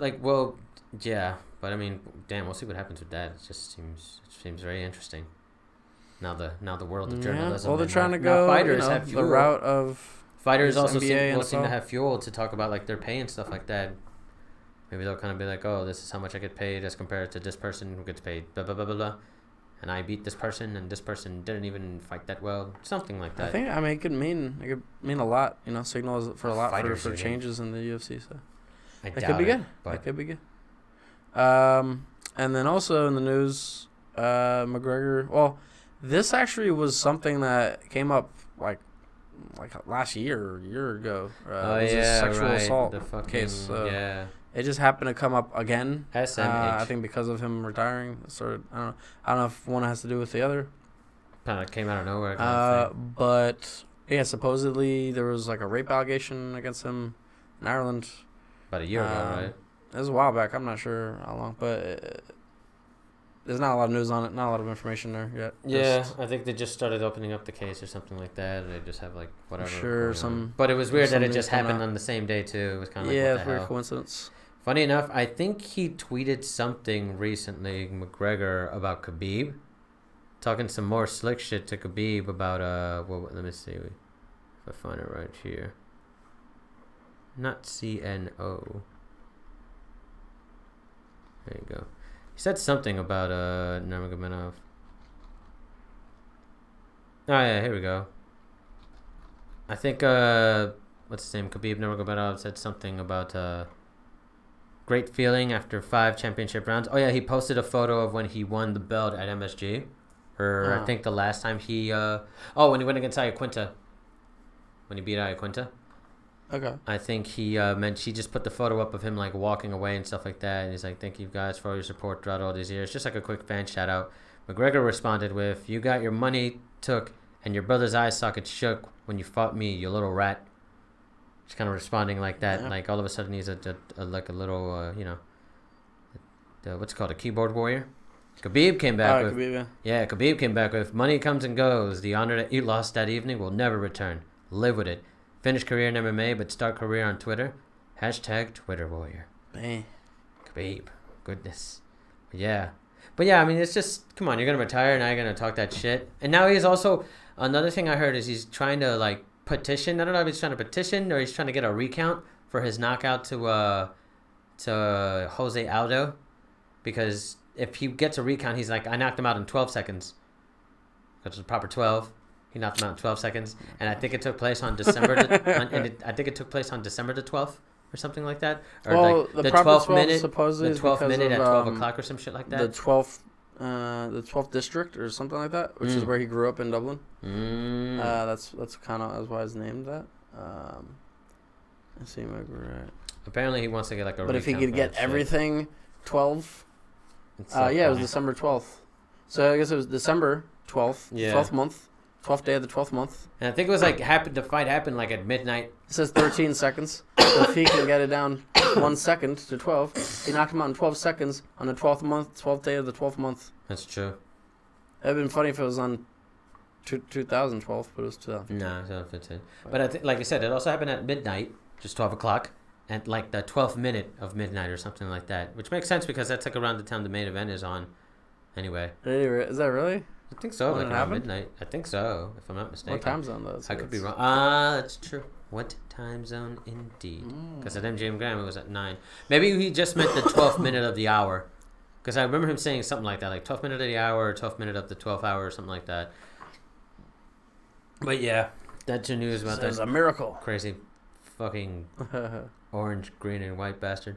Yeah, but I mean, damn, we'll see what happens with that. It just seems very interesting. Now the world of journalism. Well, they're trying to go fighters have the fuel. route of Fighters also NBA seem to have fuel to talk about like their pay and stuff like that. Maybe they'll kind of be like, oh, this is how much I get paid as compared to this person who gets paid blah blah blah blah blah, and I beat this person and this person didn't even fight that well, something like that. I mean it could mean a lot. Signals for a lot for changes in the UFC. So it could be good. But it could be good. And then also in the news, McGregor. Well, this actually was something that came up like last year or a year ago. It was a sexual assault case. It just happened to come up again. SMH. I think because of him retiring. I don't know if one has to do with the other. Kind of came out of nowhere. But yeah, supposedly there was like a rape allegation against him in Ireland. About a year ago, right? It was a while back. I'm not sure how long, but there's not a lot of news on it. Not a lot of information there yet. Yeah, I think they just started opening up the case or something like that. They just have like whatever. Sure, but it was weird that it just happened on the same day too. It was kind of like, what the hell? Weird coincidence. Funny enough, I think he tweeted something recently, McGregor, about Khabib, talking some more slick shit to Khabib about let me see if I find it right here. Not CNO. There you go. He said something about Nurmagomedov. Oh yeah, here we go. I think what's his name? Khabib Nurmagomedov said something about great feeling after 5 championship rounds. Oh yeah, he posted a photo of when he won the belt at MSG. I think the last time he when he went against Iaquinta. When he beat Iaquinta. Okay. I think he just put the photo up of him like walking away and stuff like that. And he's like, "Thank you guys for all your support throughout all these years." Just like a quick fan shout out. McGregor responded with, "You got your money took and your brother's eye socket shook when you fought me, you little rat." Just kind of responding like that. Yeah. Like all of a sudden he's a little what's it called, a keyboard warrior. Khabib came back with Khabib came back with, "Money comes and goes. The honor that you lost that evening will never return. Live with it. Finish career in MMA, but start career on Twitter. # Twitter warrior." Man. Khabib. Goodness. But yeah, I mean, it's just, come on, you're going to retire, now you're going to talk that shit. And now he's also, another thing I heard is he's trying to, like, petition. I don't know if he's trying to petition or he's trying to get a recount for his knockout to Jose Aldo. Because if he gets a recount, he's like, I knocked him out in 12 seconds. Which is proper 12. He knocked him out in 12 seconds, and I think it took place on December. I think it took place on December the 12th or something like that. Or well, like the 12th minute, supposedly, the 12th minute at 12 o'clock or some shit like that. The 12th district or something like that, which is where he grew up in Dublin. That's kind of why it's named that. Let's see, McGregor. Apparently, he wants to get like a. But if he could get everything 12, so yeah, it was December 12th. So I guess it was December 12th, yeah. 12th month, 12th day of the 12th month. And I think it was like the fight happened like at midnight. It says 13 seconds. So if he can get it down 1 second to 12, he knocked him out in 12 seconds on the 12th month, 12th day of the 12th month. That's true. It'd been funny if it was on 2012, but it was 2015. No, 2015. But I think, like I said, it also happened at midnight, just 12 o'clock, at like the 12th minute of midnight or something like that, which makes sense because that's like around the time the main event is on. Anyway. Is that really? I think so, like around midnight. I think so, if I'm not mistaken. What time zone, though? I could be wrong. That's true. What time zone, indeed. Because at MGM Graham, it was at 9. Maybe he just meant the 12th minute of the hour. Because I remember him saying something like that, like 12th minute of the hour, or 12th minute of the 12th hour, or something like that. But yeah, that's your news about that. It's a miracle. Crazy fucking orange, green, and white bastard.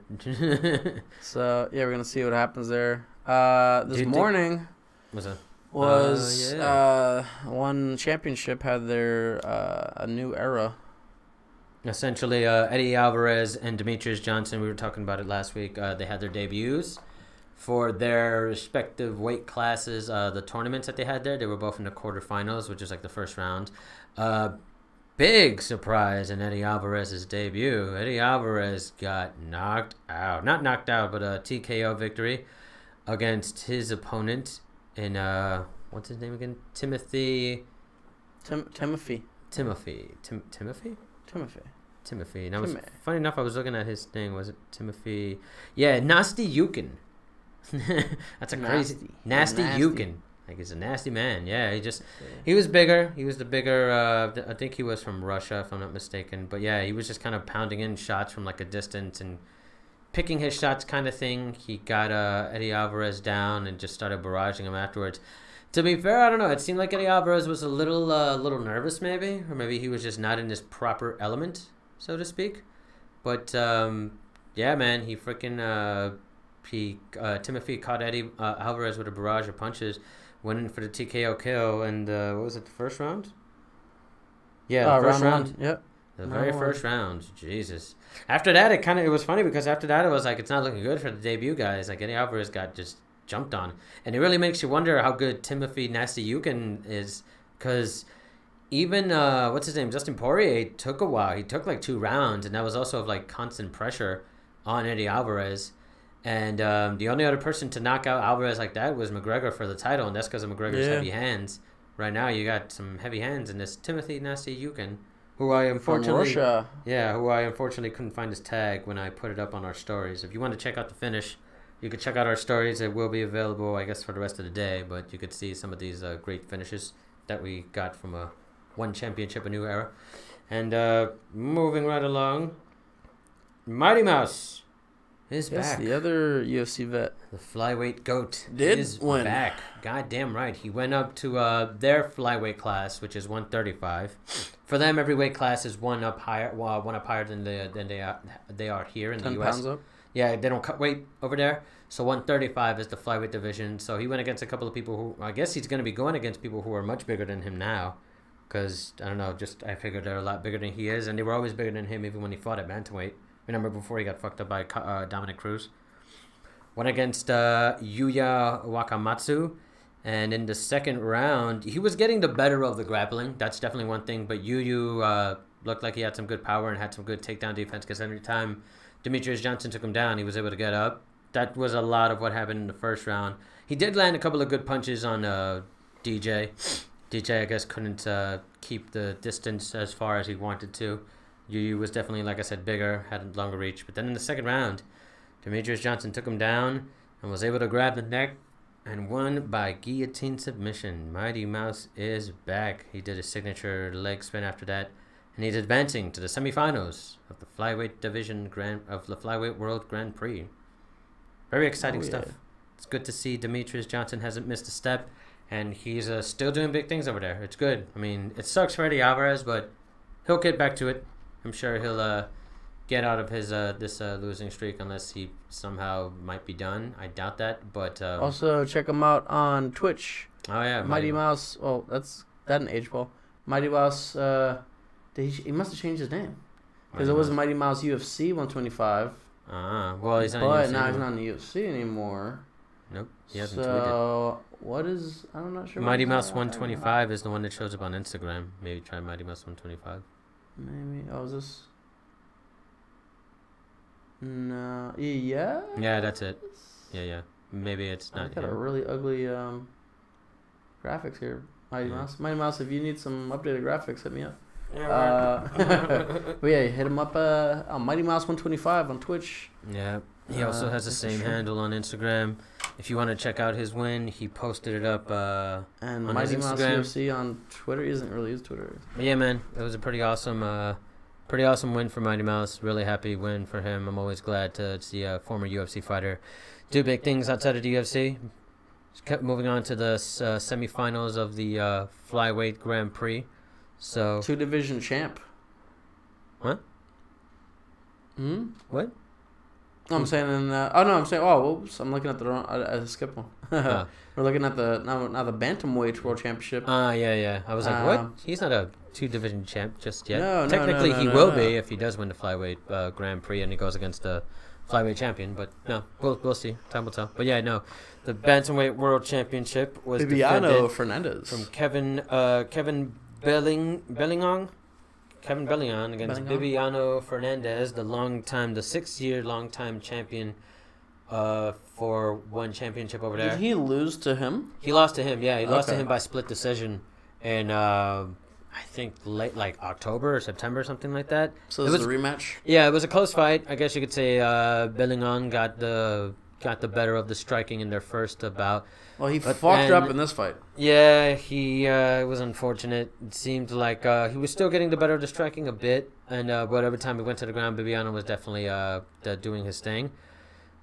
So, yeah, we're going to see what happens there. This morning one championship had their a new era. Essentially, Eddie Alvarez and Demetrius Johnson, we were talking about it last week, they had their debuts for their respective weight classes. The tournaments that they had there, they were both in the quarterfinals, which is like the first round. Big surprise in Eddie Alvarez's debut. Eddie Alvarez got knocked out. Not knocked out, but a TKO victory against his opponent in, what's his name again? Timothy. Timothy. And I was, funny enough, I was looking at his thing. Was it Timothy? Yeah, Nasty Yukin. That's a crazy nasty Yukin. Like, he's a nasty man. Yeah, he was bigger. He was the bigger. I think he was from Russia, if I'm not mistaken. But yeah, he was just kind of pounding in shots from like a distance and picking his shots, kind of thing. He got Eddie Alvarez down and just started barraging him afterwards. To be fair, I don't know. It seemed like Eddie Alvarez was a little nervous, maybe, or maybe he was just not in his proper element, so to speak. But yeah, man, he freaking Timothy caught Eddie Alvarez with a barrage of punches, went in for the TKO kill, and what was it, the first round? Yeah, the first round. Yep. The very first round. Jesus. After that, it was funny because after that, it was like, it's not looking good for the debut guys. Like, Eddie Alvarez got just jumped on. And it really makes you wonder how good Timothy Nasty Yukin is, because even, what's his name, Justin Poirier took a while. He took like 2 rounds, and that was also of like constant pressure on Eddie Alvarez. And the only other person to knock out Alvarez like that was McGregor for the title, and that's because of McGregor's heavy hands. Right now, you got some heavy hands in this Timothy Nasty Yukin, who I unfortunately couldn't find his tag when I put it up on our stories. If you want to check out the finish, you can check out our stories. It will be available, I guess, for the rest of the day. But you could see some of these great finishes that we got from one championship, a new era. And moving right along, Mighty Mouse is back. The other UFC vet. The flyweight goat is back. Goddamn right. He went up to their flyweight class, which is 135. For them, every weight class is one up higher than they are here in the U.S. 10 pounds up? Yeah, they don't cut weight over there. So 135 is the flyweight division. So he went against a couple of people who, I guess he's going to be going against people who are much bigger than him now. Because, I don't know, I figured they're a lot bigger than he is. And they were always bigger than him even when he fought at bantamweight. Remember before he got fucked up by Dominic Cruz? Went against Yuya Wakamatsu. And in the second round, he was getting the better of the grappling. That's definitely one thing. But Yuya looked like he had some good power and had some good takedown defense. Because every time Demetrius Johnson took him down, he was able to get up. That was a lot of what happened in the first round. He did land a couple of good punches on DJ. DJ, I guess, couldn't keep the distance as far as he wanted to. Yu was definitely, like I said, bigger, had longer reach. But then in the second round, Demetrius Johnson took him down and was able to grab the neck and won by guillotine submission. Mighty Mouse is back. He did his signature leg spin after that. And he's advancing to the semifinals of the flyweight division of the Flyweight World Grand Prix. Very exciting stuff. It's good to see Demetrius Johnson hasn't missed a step. and he's still doing big things over there. It's good. I mean, it sucks for Eddie Alvarez, but he'll get back to it. I'm sure he'll get out of his this losing streak unless he somehow might be done. I doubt that, but also check him out on Twitch. Oh yeah, Mighty Mouse. Well, that didn't age well. Mighty Mouse. He must have changed his name because it was Mighty Mouse UFC 125. Well, he's not. But now he's not in the UFC anymore. Nope, he hasn't tweeted. So what is? I'm not sure. Mighty Mouse 125 is the one that shows up on Instagram. Maybe try Mighty Mouse 125. Maybe. Oh, is this? No. Yeah. Yeah, that's it. Yeah. Maybe it's not. I got a really ugly graphics here. Mighty Mouse. Mighty Mouse. If you need some updated graphics, hit me up. But yeah, hit him up on Mighty Mouse 125 on Twitch. Yeah. He also has the same handle on Instagram. If you want to check out his win, he posted it up and on Mighty his Mouse Instagram. UFC on Twitter. He doesn't really use Twitter. But yeah, man, it was a pretty awesome win for Mighty Mouse. Really happy win for him. I'm always glad to see a former UFC fighter do big things outside of the UFC. Just kept moving on to the semifinals of the flyweight Grand Prix. So 2-division champ. What? What? No, I'm saying whoops, I'm looking at the wrong. I skipped one. We're looking at the now the bantamweight world championship. Yeah. I was like, what? He's not a 2-division champ just yet. No, technically he will be if he does win the flyweight Grand Prix and he goes against the flyweight champion. But no, we'll see. Time will tell. But yeah, no, the bantamweight world championship was Bibiano Fernandez from Kevin Bellingon. Kevin Bellingon against Bibiano Fernandez, the 6-year long-time champion for one championship over there. Did he lose to him? He lost to him, yeah. He lost to him by split decision in, I think, late, like, October or September or something like that. So this is a rematch? Yeah, it was a close fight. I guess you could say Bellingon got the better of the striking in their first bout. Well, he fucked up in this fight. Yeah, he was unfortunate. It seemed like he was still getting the better of the striking a bit, but every time he went to the ground, Bibiano was definitely doing his thing.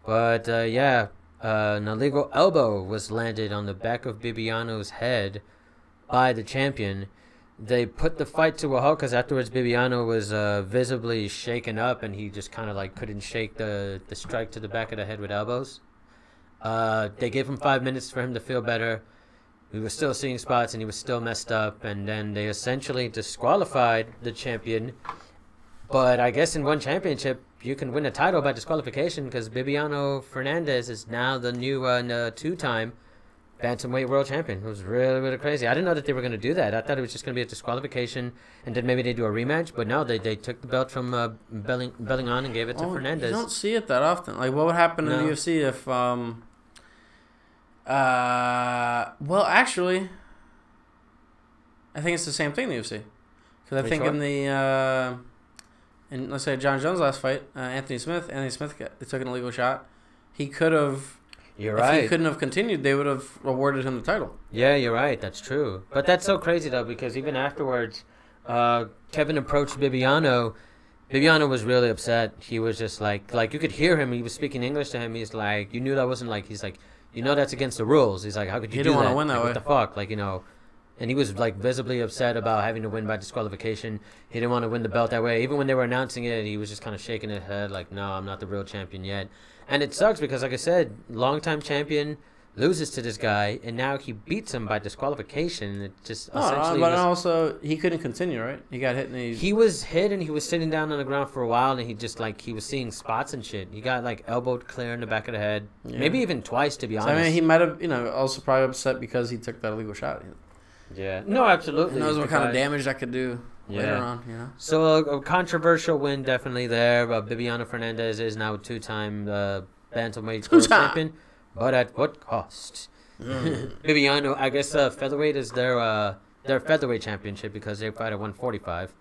But an illegal elbow was landed on the back of Bibiano's head by the champion. They put the fight to a halt because afterwards Bibiano was visibly shaken up and he just kind of like couldn't shake the strike to the back of the head with elbows. They gave him 5 minutes for him to feel better. He was still seeing spots and he was still messed up, and then they essentially disqualified the champion. But I guess in one championship you can win a title by disqualification because Bibiano Fernandez is now the new 2-time bantamweight world champion. It was really, really crazy. I didn't know that they were going to do that. I thought it was just going to be a disqualification and then maybe they do a rematch. But no, they took the belt from Bellingon and gave it to Fernandez. You don't see it that often. Like, what would happen in the UFC if... well, actually, I think it's the same thing in the UFC. Because I think in the... in, let's say, Jon Jones' last fight, Anthony Smith took an illegal shot. He could have... You're right. If he couldn't have continued, they would have awarded him the title. Yeah, you're right. That's true. But that's so crazy, though, because even afterwards, Kevin approached Bibiano. Bibiano was really upset. He was just like you could hear him. He was speaking English to him. He's like, you knew that wasn't like, he's like, you know that's against the rules. He's like, how could you do that? He didn't want to win that way. What the fuck? Like, you know. And he was like visibly upset about having to win by disqualification. He didn't want to win the belt that way. Even when they were announcing it, he was just kind of shaking his head like, no, I'm not the real champion yet. And it sucks because, like I said, longtime champion loses to this guy, and now he beats him by disqualification. It just essentially. But also he couldn't continue, right? He got hit, and he was hit, and he was sitting down on the ground for a while, and he just like he was seeing spots and shit. He got like elbowed clear in the back of the head, maybe even twice, to be honest. I mean, he might have, also probably upset because he took that illegal shot. Yeah. No, absolutely. Who knows what kind of damage that could do later on, So a controversial win definitely there. Bibiano Fernandez is now a 2-time bantamweight world champion. But at what cost? Bibiano, I guess featherweight is their featherweight championship because they fight at 145.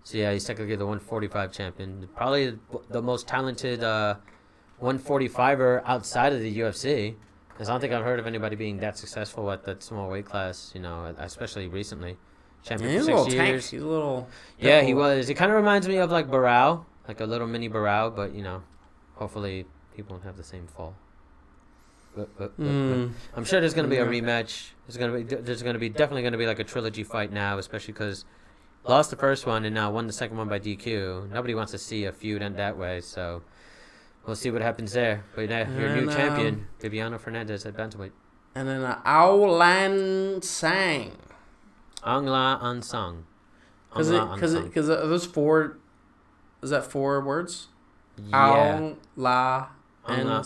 So yeah, he's technically the 145 champion. Probably the most talented 145er outside of the UFC. Because I don't think I've heard of anybody being that successful at that small weight class, especially recently. Champion for 6 years. He's a little... Yeah, he was. He kind of reminds me of like Barao, like a little mini Barao, but, hopefully people won't have the same fall. I'm sure there's gonna be a rematch. There's gonna be definitely gonna be like a trilogy fight now, especially because lost the first one and now won the second one by DQ. Nobody wants to see a feud end that way, so we'll see what happens there. But your new champion, Viviano Fernandez at bantamweight. And then Aung Lan Sang. Aung La An Sang. Because those four, is that 4 words? Yeah. Aung La An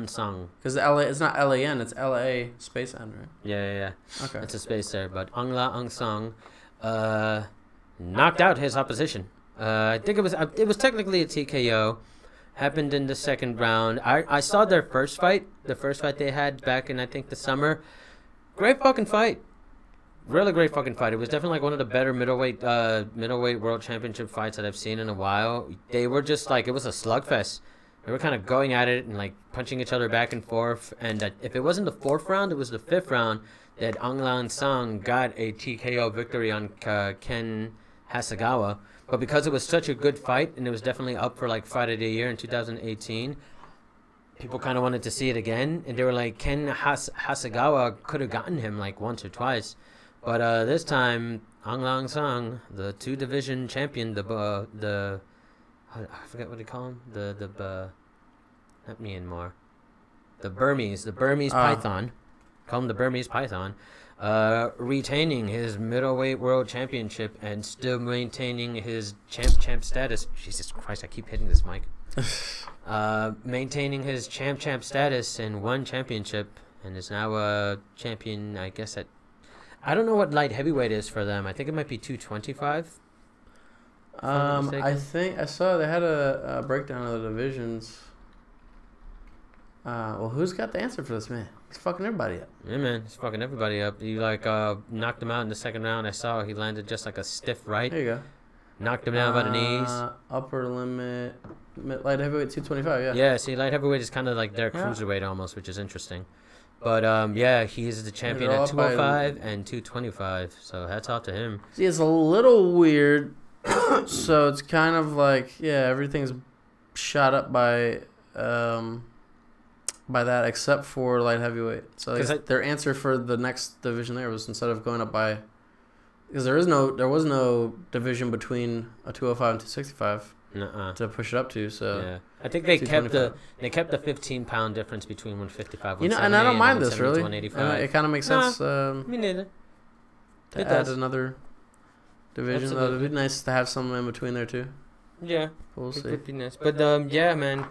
Sang. Because LA, it's not LAN, it's LA space N, right? Yeah. Okay. It's a space there, but Aung La An Sang knocked out his opposition. I think it was technically a TKO. Happened in the second round. I saw their first fight. The first fight they had back in, I think, the summer. Great fucking fight. Really great fucking fight. It was definitely like one of the better middleweight world championship fights that I've seen in a while. They were just like, it was a slugfest. They were kind of going at it and like punching each other back and forth. And if it wasn't the 4th round, it was the 5th round that Aung Lan Sang got a TKO victory on Ken Hasegawa. But because it was such a good fight, and it was definitely up for like Fight of the Year in 2018, people kind of wanted to see it again. And they were like, Ken Hasegawa could have gotten him like once or twice. But this time, Aung Lan Sang, the 2-division champion, I forget what they call him, not Myanmar, the Burmese Python, call him the Burmese Python, retaining his middleweight world championship and still maintaining his champ status. Jesus Christ, I keep hitting this mic. Maintaining his champ status in 1 championship and is now a champion, I guess, I don't know what light heavyweight is for them. I think it might be 225. I think I saw they had a breakdown of the divisions. Well, who's got the answer for this, man? He's fucking everybody up. Yeah, man, he's fucking everybody up. He knocked him out in the second round. I saw he landed just like a stiff right. There you go. Knocked him down by the knees. Upper limit, light heavyweight 225. Yeah. Yeah. See, light heavyweight is kind of like their cruiserweight almost, which is interesting. But he is the champion at 205 and 225. So hats off to him. See, it's a little weird. So it's kind of like, everything's shot up by that except for light heavyweight. So their answer for the next division there was, instead of going up by, because there was no division between a 205 and 265 to push it up to. So yeah, I think they kept the 15-pound difference between 155. And I don't mind this really. It kind of makes sense. Me neither. To add another division, though, it'd be nice to have something in between there too. Yeah, we'll see. It could be nice. But man,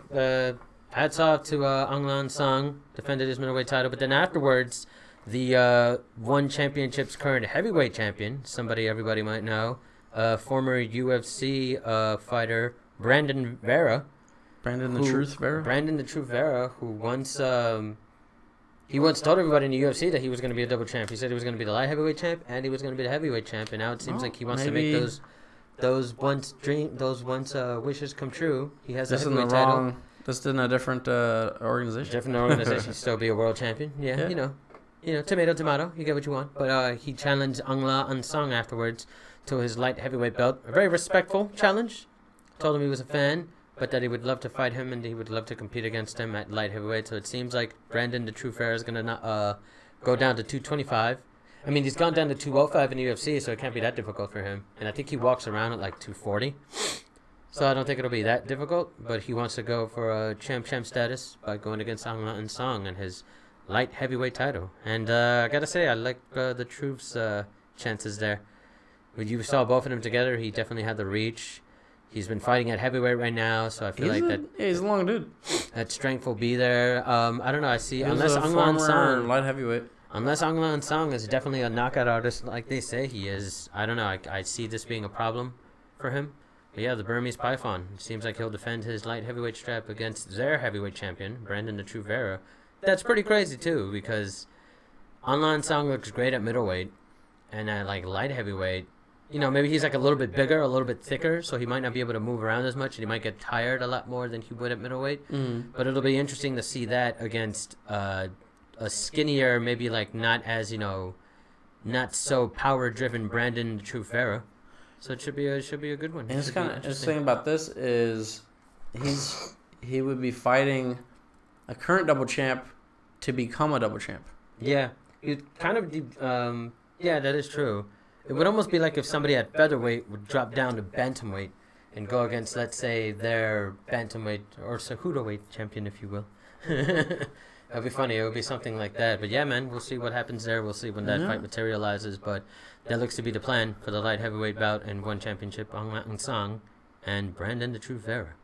hats off to Aung Lan Sang, defended his middleweight title. But then afterwards, the One Championship's current heavyweight champion, somebody everybody might know, former UFC fighter Brandon Vera. Brandon the Truth Vera, who once he once told everybody in the UFC that he was going to be a double champ. He said he was going to be the light heavyweight champ and he was going to be the heavyweight champ. And now it seems like he wants to make those once wishes come true. He has a heavyweight title. Just in a different organization. Different organization, still be a world champion. Yeah, you know, tomato. You get what you want. But he challenged Aung La An Sang afterwards to his light heavyweight belt. A very respectful challenge. Told him he was a fan, but that he would love to fight him and he would love to compete against him at light heavyweight. So it seems like Brandon the True Fair is going to go down to 225. I mean, he's gone down to 205 in the UFC, so it can't be that difficult for him. And I think he walks around at like 240. So I don't think it'll be that difficult, but he wants to go for a champ status by going against Aung La An Sang and his light heavyweight title. And I gotta say, I like the Truth's chances there. When you saw both of them together, he definitely had the reach. He's been fighting at heavyweight right now, so I feel he's a long dude. That strength will be there. I don't know. I see unless Aung La An Sang light heavyweight. Unless Aung La An Sang is definitely a knockout artist like they say he is. I don't know. I see this being a problem for him. But yeah, the Burmese Python. It seems like he'll defend his light heavyweight strap against their heavyweight champion, Brandon the True Vera. That's pretty crazy too, because Aung La An Sang looks great at middleweight, and at like light heavyweight, you know, maybe he's like a little bit bigger, a little bit thicker, so he might not be able to move around as much, and he might get tired a lot more than he would at middleweight. But it'll be interesting to see that against a skinnier, maybe like not as, you know, not so power-driven Brandon the True Vera. So it should be a good one. And it's kind of interesting about this is he would be fighting a current double champ to become a double champ. Yeah, it kind of. Yeah, that is true. It would almost be like if somebody at featherweight would drop down to bantamweight and go against, let's say, their bantamweight or Cejudo champion, if you will. That'd be funny. It would be something like that. But yeah, man, we'll see what happens there. We'll see when that fight materializes. But that looks to be the plan for the light heavyweight bout and one championship. Aung Sang and Brandon the True Vera.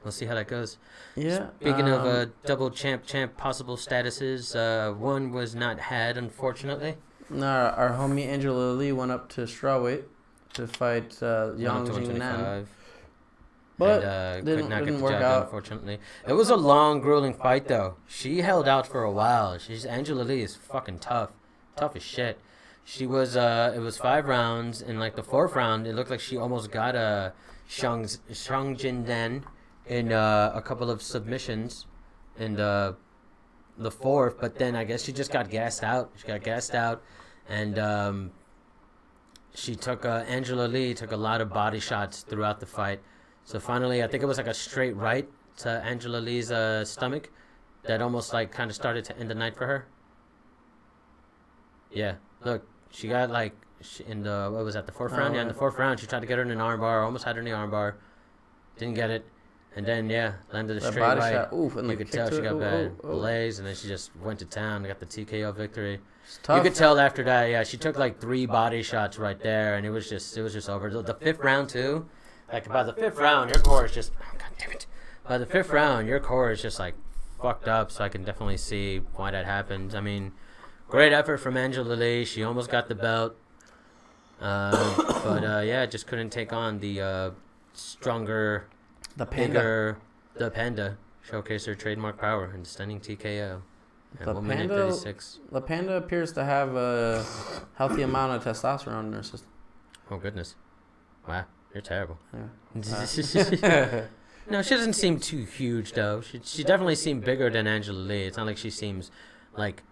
We'll see how that goes. Yeah. Speaking of double champ possible statuses, one was not had, unfortunately. No, our homie Angela Lee went up to strawweight to fight Yang Jingnan. But didn't work out. Unfortunately. It was a long, grueling fight, though. She held out for a while. Angela Lee is fucking tough. Tough as shit. She was, it was 5 rounds. In, like, the 4th round, it looked like she almost got Shang Jindan in a couple of submissions in the 4th. But then I guess she just got gassed out. And she took, Angela Lee took a lot of body shots throughout the fight. So finally, I think it was like a straight right to Angela Lee's stomach that almost like kind of started to end the night for her. Yeah, look, she got like in the, what was that, the 4th round? Yeah, in the 4th round, she tried to get her in an armbar, almost had her in the armbar, didn't get it. And then, yeah, landed a straight right. Shot. Oof, and you could tell she got bad malaise, and then she just went to town and got the TKO victory. You could tell after that, yeah, she took like 3 body shots right there, and it was just over. The 5th round, too. Like, by the 5th round, your core is just... Oh, God damn it. By the 5th round, your core is just, like, fucked up, so I can definitely see why that happened. I mean, great effort from Angela Lee. She almost got the belt. But, yeah, just couldn't take on the stronger, bigger... The Panda. Showcase her trademark power and stunning TKO. The Panda appears to have a healthy amount of testosterone in her system. Oh, goodness. Wow. You're terrible. Yeah. No, she doesn't seem too huge, though. She definitely seemed bigger than Angela Lee. It's not like she seems, like,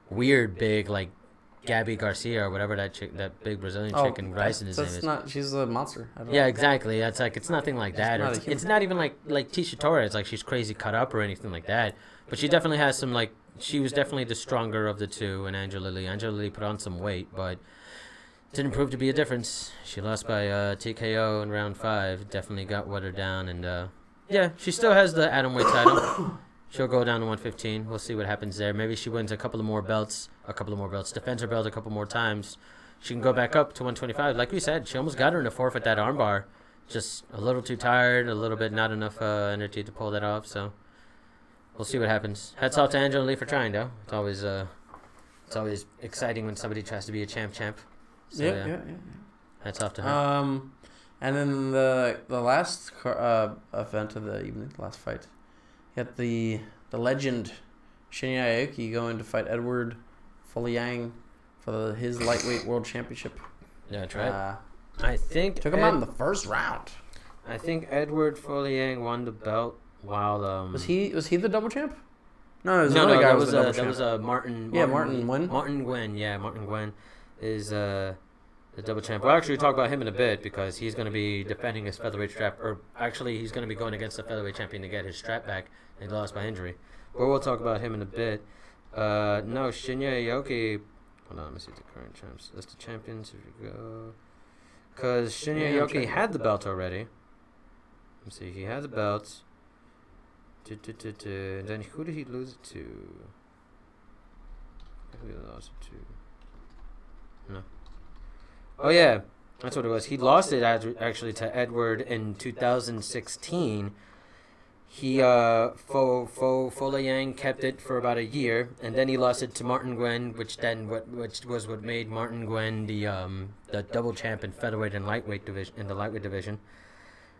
weird big, like Gabby Garcia or whatever that big Brazilian chick in Grison's name is. Not, she's a monster. Yeah, exactly. It's like, it's nothing like that. It's not even like Tisha Torres. Like, she's crazy cut up or anything like that. But she definitely has some, like, she was definitely the stronger of the two in Angela Lee. Angela Lee put on some weight, but... didn't prove to be a difference. She lost by TKO in round 5. Definitely got watered down. And, yeah, she still has the atomweight title. She'll go down to 115. We'll see what happens there. Maybe she wins a couple of more belts. Defends her belt a couple more times. She can go back up to 125. Like we said, she almost got her in the 4th at that armbar. Just a little too tired. A little bit not enough energy to pull that off. So we'll see what happens. Hats off to Angela Lee for trying, though. It's always exciting when somebody tries to be a champ. So, yeah. That's off to her. And then the last event of the evening, the last fight, you got the legend Shinya Aoki going to fight Edward Folayang for his lightweight world championship. Yeah, that's right. I think took him out in the 1st round. I think Edward Folayang won the belt while was he the double champ? No, that was Martin. Yeah, Martin Nguyen. Martin Nguyen is the double champ. We'll actually talk about him in a bit because he's going to be defending his featherweight strap, or actually he's going to be going against the featherweight champion to get his strap back, and he lost by injury. But we'll talk about him in a bit. No, Shinya Aoki. Hold on, let me see the current champs. List of champions. Here we go. Because Shinya Aoki had the belt already. Let's see, he had the belt. Then who did he lose it to? Who did he lose it to? No. Oh yeah, that's what it was. He lost it actually to Edward in 2016. He Folayang kept it for about a year, and then he lost it to Martin Nguyen, which was what made Martin Nguyen the double champ in featherweight and lightweight division.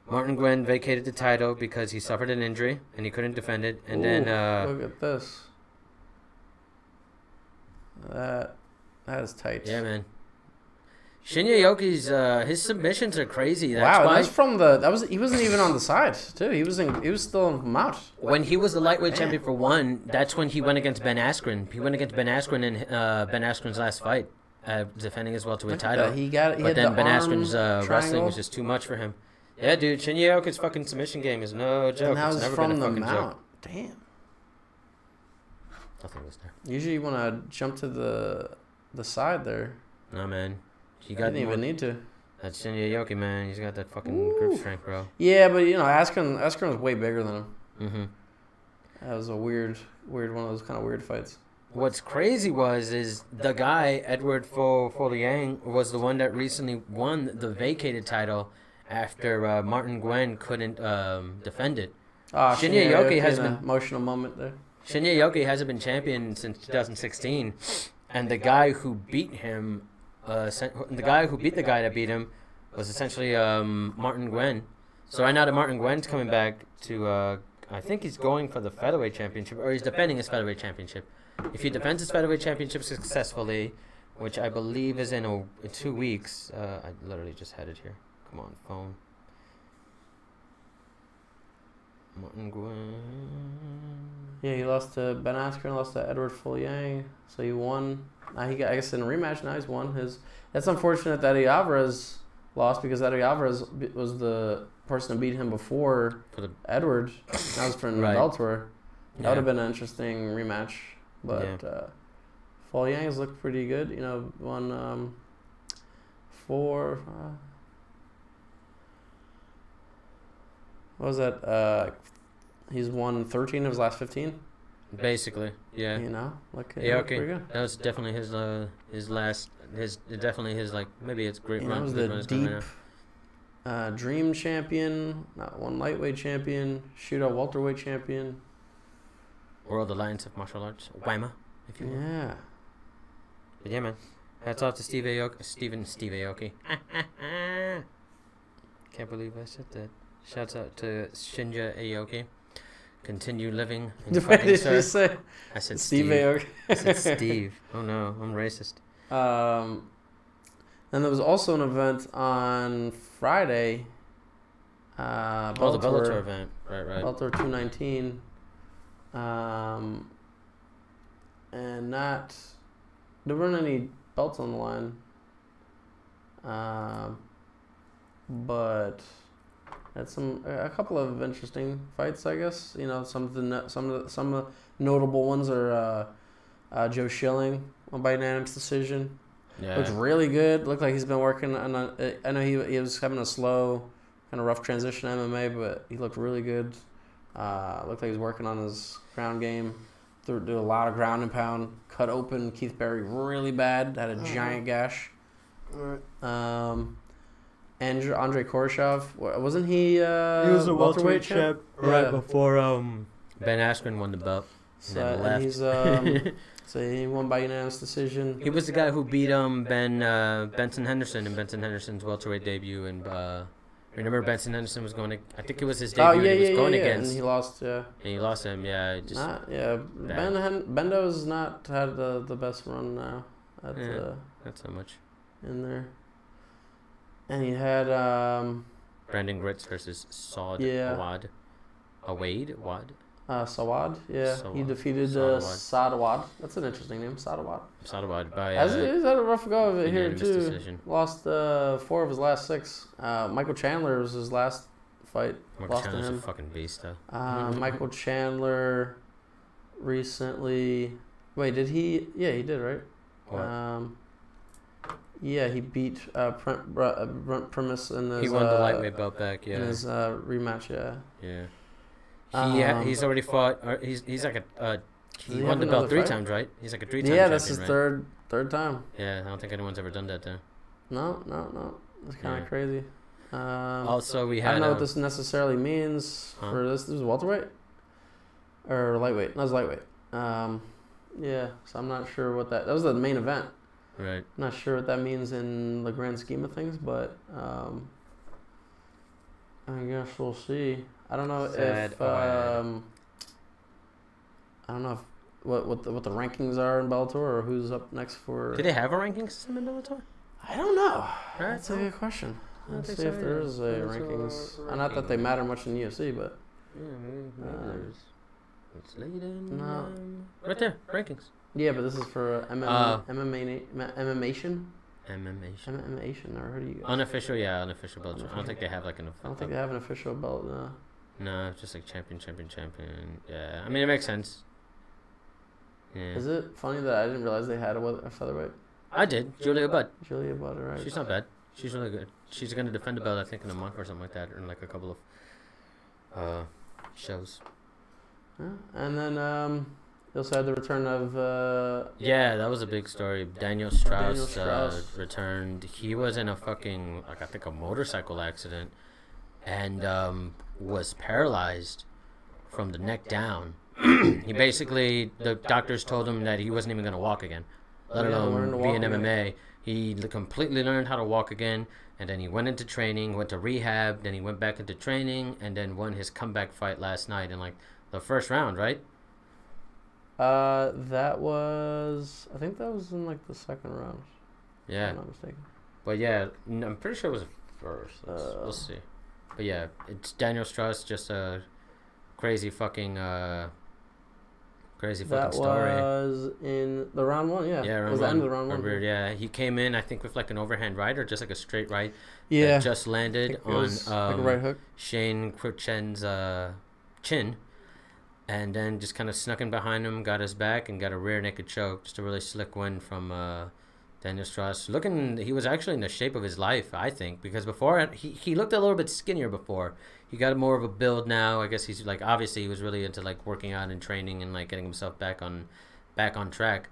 Martin Nguyen vacated the title because he suffered an injury and he couldn't defend it. And then look at this. That is tight. Yeah, man. Shinya Aoki's his submissions are crazy. That's he wasn't even on the side too. He was still in mount. When he was the lightweight champion for 1, that's when he went against Ben Askren. He went against Ben Askren in Ben Askren's last fight, defending his welterweight title. But then Ben Askren's wrestling was just too much for him. Yeah, dude, Shinya Aoki's fucking submission game is no joke. And that was never from been a the fucking mount. Joke. Damn. Nothing was there. Usually you want to jump to the side there. No, man. You didn't even need to. That Shinya Yoki, man. He's got that fucking grip strength, bro. Yeah, but, Askren was way bigger than him. Mm-hmm. That was a weird one of those kind of weird fights. What's crazy is the guy, Edward Foliang, was the one that recently won the vacated title after Martin Nguyen couldn't defend it. Shinya Yoki has been emotional moment there. Shinya Yoki hasn't been champion since 2016, and the guy who beat him, the guy that beat him, was essentially Martin Nguyen. So right now that Martin Nguyen's coming back to, I think he's going for the featherweight championship, or he's defending his featherweight championship. If he defends his featherweight championship successfully, which I believe is in 2 weeks, I literally just had it here. Come on, phone. Martin Nguyen. Yeah, he lost to Ben Askren, lost to Edward Foliang, so he won. I guess in a rematch now he's won his. That's unfortunate that Eddie Alvarez lost because Eddie Alvarez was the person to beat him before Edward. That was for Bellator. That would have been an interesting rematch. But Foliang's looked pretty good. Won 4. What was that? He's won 13 of his last 15. Basically, yeah. Pretty good. That was definitely his maybe it's great run. He was the deep dream champion, not one lightweight champion, shootout welterweight champion. World Alliance of Martial Arts, WAMA, if you will. Yeah. But yeah, man. Hats off to Steve Aoki. Can't believe I said that. Shouts out to Shinya Aoki. Continue living and fighting, did sir. You say? I said Steve Steve. Aoki. I said Steve. Oh no, I'm racist. Then there was also an event on Friday. The Bellator event. Right. Bellator 219. And there weren't any belts on the line. But had a couple of interesting fights, I guess. Some of the notable ones are Joe Schilling won by unanimous decision. Yeah. Looked really good. Looked like he's been working on. I know he was having a slow, kind of rough transition to MMA, but he looked really good. Looked like he was working on his ground game. Did a lot of ground and pound. Cut open Keith Berry really bad. Had a giant gash. And Andre Korshov, wasn't he? He was a welterweight champ right before Ben Askren won the belt. And he's so he won by unanimous decision. He was the guy who beat Benson Henderson in Benson Henderson's welterweight debut, and remember Benson Henderson was going to. I think it was his debut. He was going against. And he lost. Yeah. And he lost him. Yeah. Bendo's not had the best run now. Not so much. In there. And he had Brandon Gritz versus Saad Awad. Wad? Sawad, yeah. Sawad. He defeated Sadawad. That's an interesting name, Sadawad. Sadawad by He's had a rough go of it here, too. Decision. Lost 4 of his last 6. Michael Chandler was his last fight. Michael Chandler's a fucking beast, though. Michael Chandler recently... Wait, did he... Yeah, he did, right? What? Yeah, he beat Brent Primus in his... He won the lightweight belt back, yeah. In his rematch, yeah. Yeah. He's already fought... He's like a... he won the belt 3 times, right? He's like a 3-time champion, yeah, that's his third time. Yeah, I don't think anyone's ever done that there. No. It's kind of crazy. Also, we had... I don't know what this necessarily means for this. This was welterweight? Or lightweight? No, it was lightweight. Yeah, so I'm not sure what that... That was the main event. Right. Not sure what that means in the grand scheme of things, but I guess we'll see. I don't know what the rankings are in Bellator or who's up next for. Do they have a ranking system in Bellator? I don't know. Right. That's a good question. Let's see if there is a rankings. Not that they matter much in UFC, but maybe there's. It's late in. No. Right there, rankings. Yeah, but this is for MMA. MMA, or how do you? Unofficial belt. I don't think they have like an. I don't think they have an official belt. No, just like champion. Yeah, I mean it makes sense. Yeah. Is it funny that I didn't realize they had a featherweight? I did. Julia Budd. Julia Budd, right? She's not bad. She's really good. She's going to defend the belt, I think, in a month or something like that, or in like a couple of shows. Yeah. And then you also had the return of... yeah, that was a big story. Daniel Strauss. Returned. He was in a fucking, like, I think a motorcycle accident and was paralyzed from the neck down. He basically, the doctors told him that he wasn't even going to walk again, let alone be in MMA. He completely learned how to walk again, and then he went into training, went to rehab, then he went back into training, and then won his comeback fight last night in like the first round, right? That was, I think that was in like the second round. Yeah. If I'm not mistaken. But yeah, I'm pretty sure it was the first. We'll see. But yeah, it's Daniel Strauss, just a crazy fucking story. That was in the round one, yeah. Yeah, round one. It was the end of the round one. Yeah, he came in, I think, with like an overhand right or just like a straight right. Yeah. That just landed on like a right hook. Shane Cruchen's chin. And then just kind of snuck in behind him, got his back, and got a rear naked choke. Just a really slick win from Daniel Strauss. He was actually in the shape of his life, I think, because before he looked a little bit skinnier before. He got more of a build now. I guess he's like, obviously he was really into like working out and training and like getting himself back on track.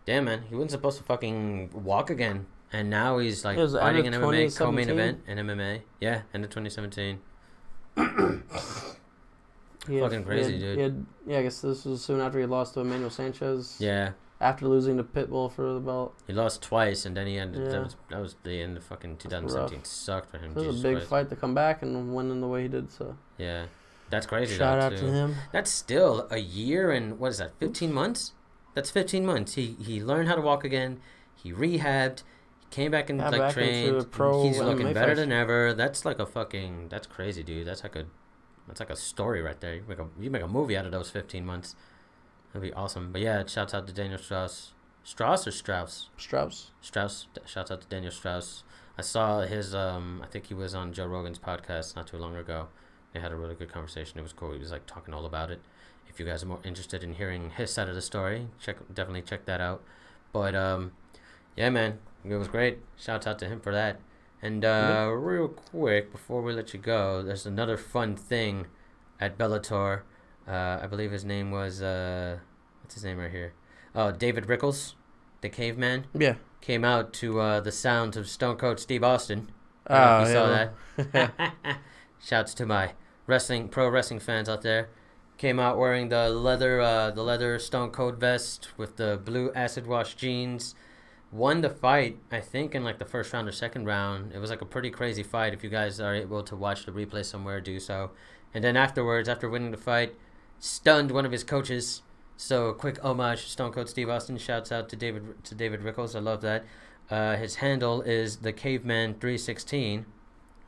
Damn, man, he wasn't supposed to fucking walk again, and now he's like fighting in MMA, co-main event in MMA. Yeah, end of 2017. Fucking crazy, dude. I guess this was soon after he lost to Emmanuel Sanchez. Yeah. After losing to Pitbull for the belt. He lost twice, and then he ended. Yeah. That was the end of fucking 2017. Sucked for him. It was a big fight to come back and win in the way he did. So. Yeah, that's crazy. Shout out to him. That's still a year and what is that? 15 months. That's 15 months. He learned how to walk again. He rehabbed. He came back and like trained. He's looking better than ever. That's like a fucking. That's crazy, dude. That's like a story right there. You make a movie out of those 15 months. That'd be awesome. But yeah, shouts out to Daniel Strauss. Strauss or Strauss? Strauss. Shouts out to Daniel Strauss. I saw his, I think he was on Joe Rogan's podcast not too long ago. They had a really good conversation. It was cool. He was like talking all about it. If you guys are more interested in hearing his side of the story, definitely check that out. But yeah, man, it was great. Shouts out to him for that. And real quick, before we let you go, there's another fun thing at Bellator. I believe his name was, what's his name right here? Oh, David Rickles, the caveman. Yeah. Came out to the sounds of Stone Cold Steve Austin. I don't know if you saw that. Shouts to my pro wrestling fans out there. Came out wearing the leather Stone Cold vest with the blue acid wash jeans. Won the fight, I think, in like the first round or second round. It was like a pretty crazy fight. If you guys are able to watch the replay somewhere, do so. And then afterwards, after winning the fight, stunned one of his coaches. So a quick homage to Stone Cold Steve Austin. Shouts out to David Rickles. I love that. His handle is the Caveman 316.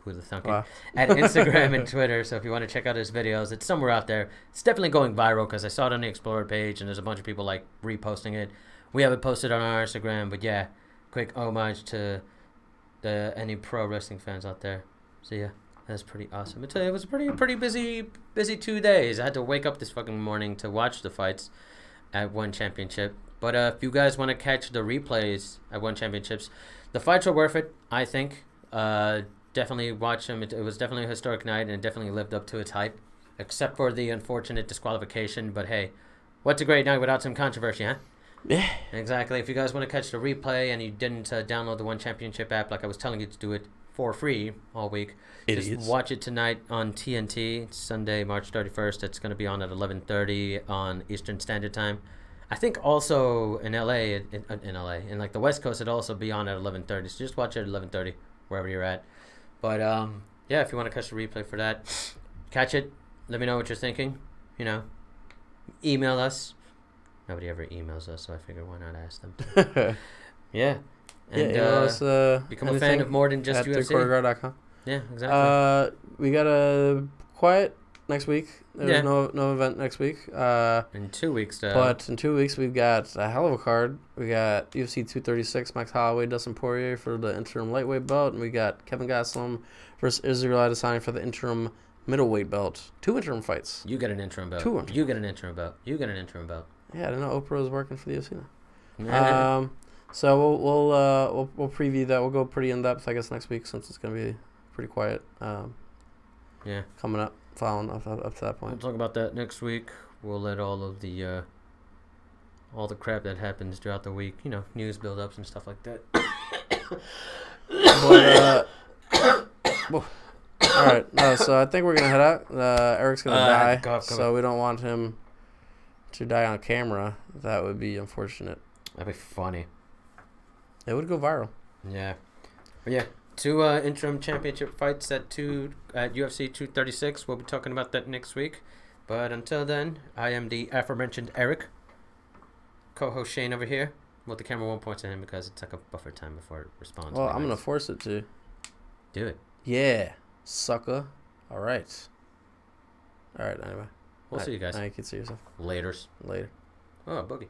Who the thunk? Wow. At Instagram and Twitter. So if you want to check out his videos, it's somewhere out there. It's definitely going viral because I saw it on the Explorer page and there's a bunch of people like reposting it. We have it posted on our Instagram, but yeah, quick homage to any pro wrestling fans out there. So yeah. That's pretty awesome. It was a pretty busy 2 days. I had to wake up this fucking morning to watch the fights at One Championship. But if you guys want to catch the replays at One Championships, the fights are worth it, I think. Definitely watch them. It was definitely a historic night, and it definitely lived up to its hype, except for the unfortunate disqualification. But hey, what's a great night without some controversy, huh? Yeah. Exactly. If you guys want to catch the replay and you didn't download the One Championship app like I was telling you to do it for free all week, just watch it tonight on TNT. It's Sunday, March 31st. It's going to be on at 11:30 on Eastern Standard Time. I think also in LA, in like the West Coast, it'll also be on at 11:30. So just watch it at 11:30 wherever you're at. But yeah, if you want to catch the replay for that, catch it. Let me know what you're thinking. You know, email us. Nobody ever emails us, so I figured why not ask them. Yeah. And become a fan of more than just UFC. TheQuarterGuard.com. Yeah, exactly. We got a quiet next week. There's no event next week. In 2 weeks, though. But in 2 weeks, we've got a hell of a card. We got UFC 236, Max Holloway, Dustin Poirier for the interim lightweight belt. And we got Kevin Gastelum versus Israel Adesanya for the interim middleweight belt. 2 interim fights. You get an interim belt. 2 interim. You get an interim belt. You get an interim belt. Yeah, I didn't know Oprah was working for the UFC now. So we'll preview that. We'll go pretty in depth, I guess, next week since it's gonna be pretty quiet. Yeah. Coming up, following up to that point. We'll talk about that next week. We'll let all the crap that happens throughout the week, news build-ups and stuff like that. But, all right. So I think we're gonna head out. Eric's gonna die, so we don't want him to die on camera. That would be unfortunate. That'd be funny. It would go viral. Yeah. But yeah, 2 interim championship fights at UFC 236. We'll be talking about that next week. But until then, I am the aforementioned Eric. Co-host Shane over here. Well, the camera won't point to him because it's like a buffer time before it responds. Well, I'm gonna force it to. Do it. Yeah, sucker. All right. Anyway. We'll see you guys. Now you can see yourself. Laters. Later. Oh, boogie.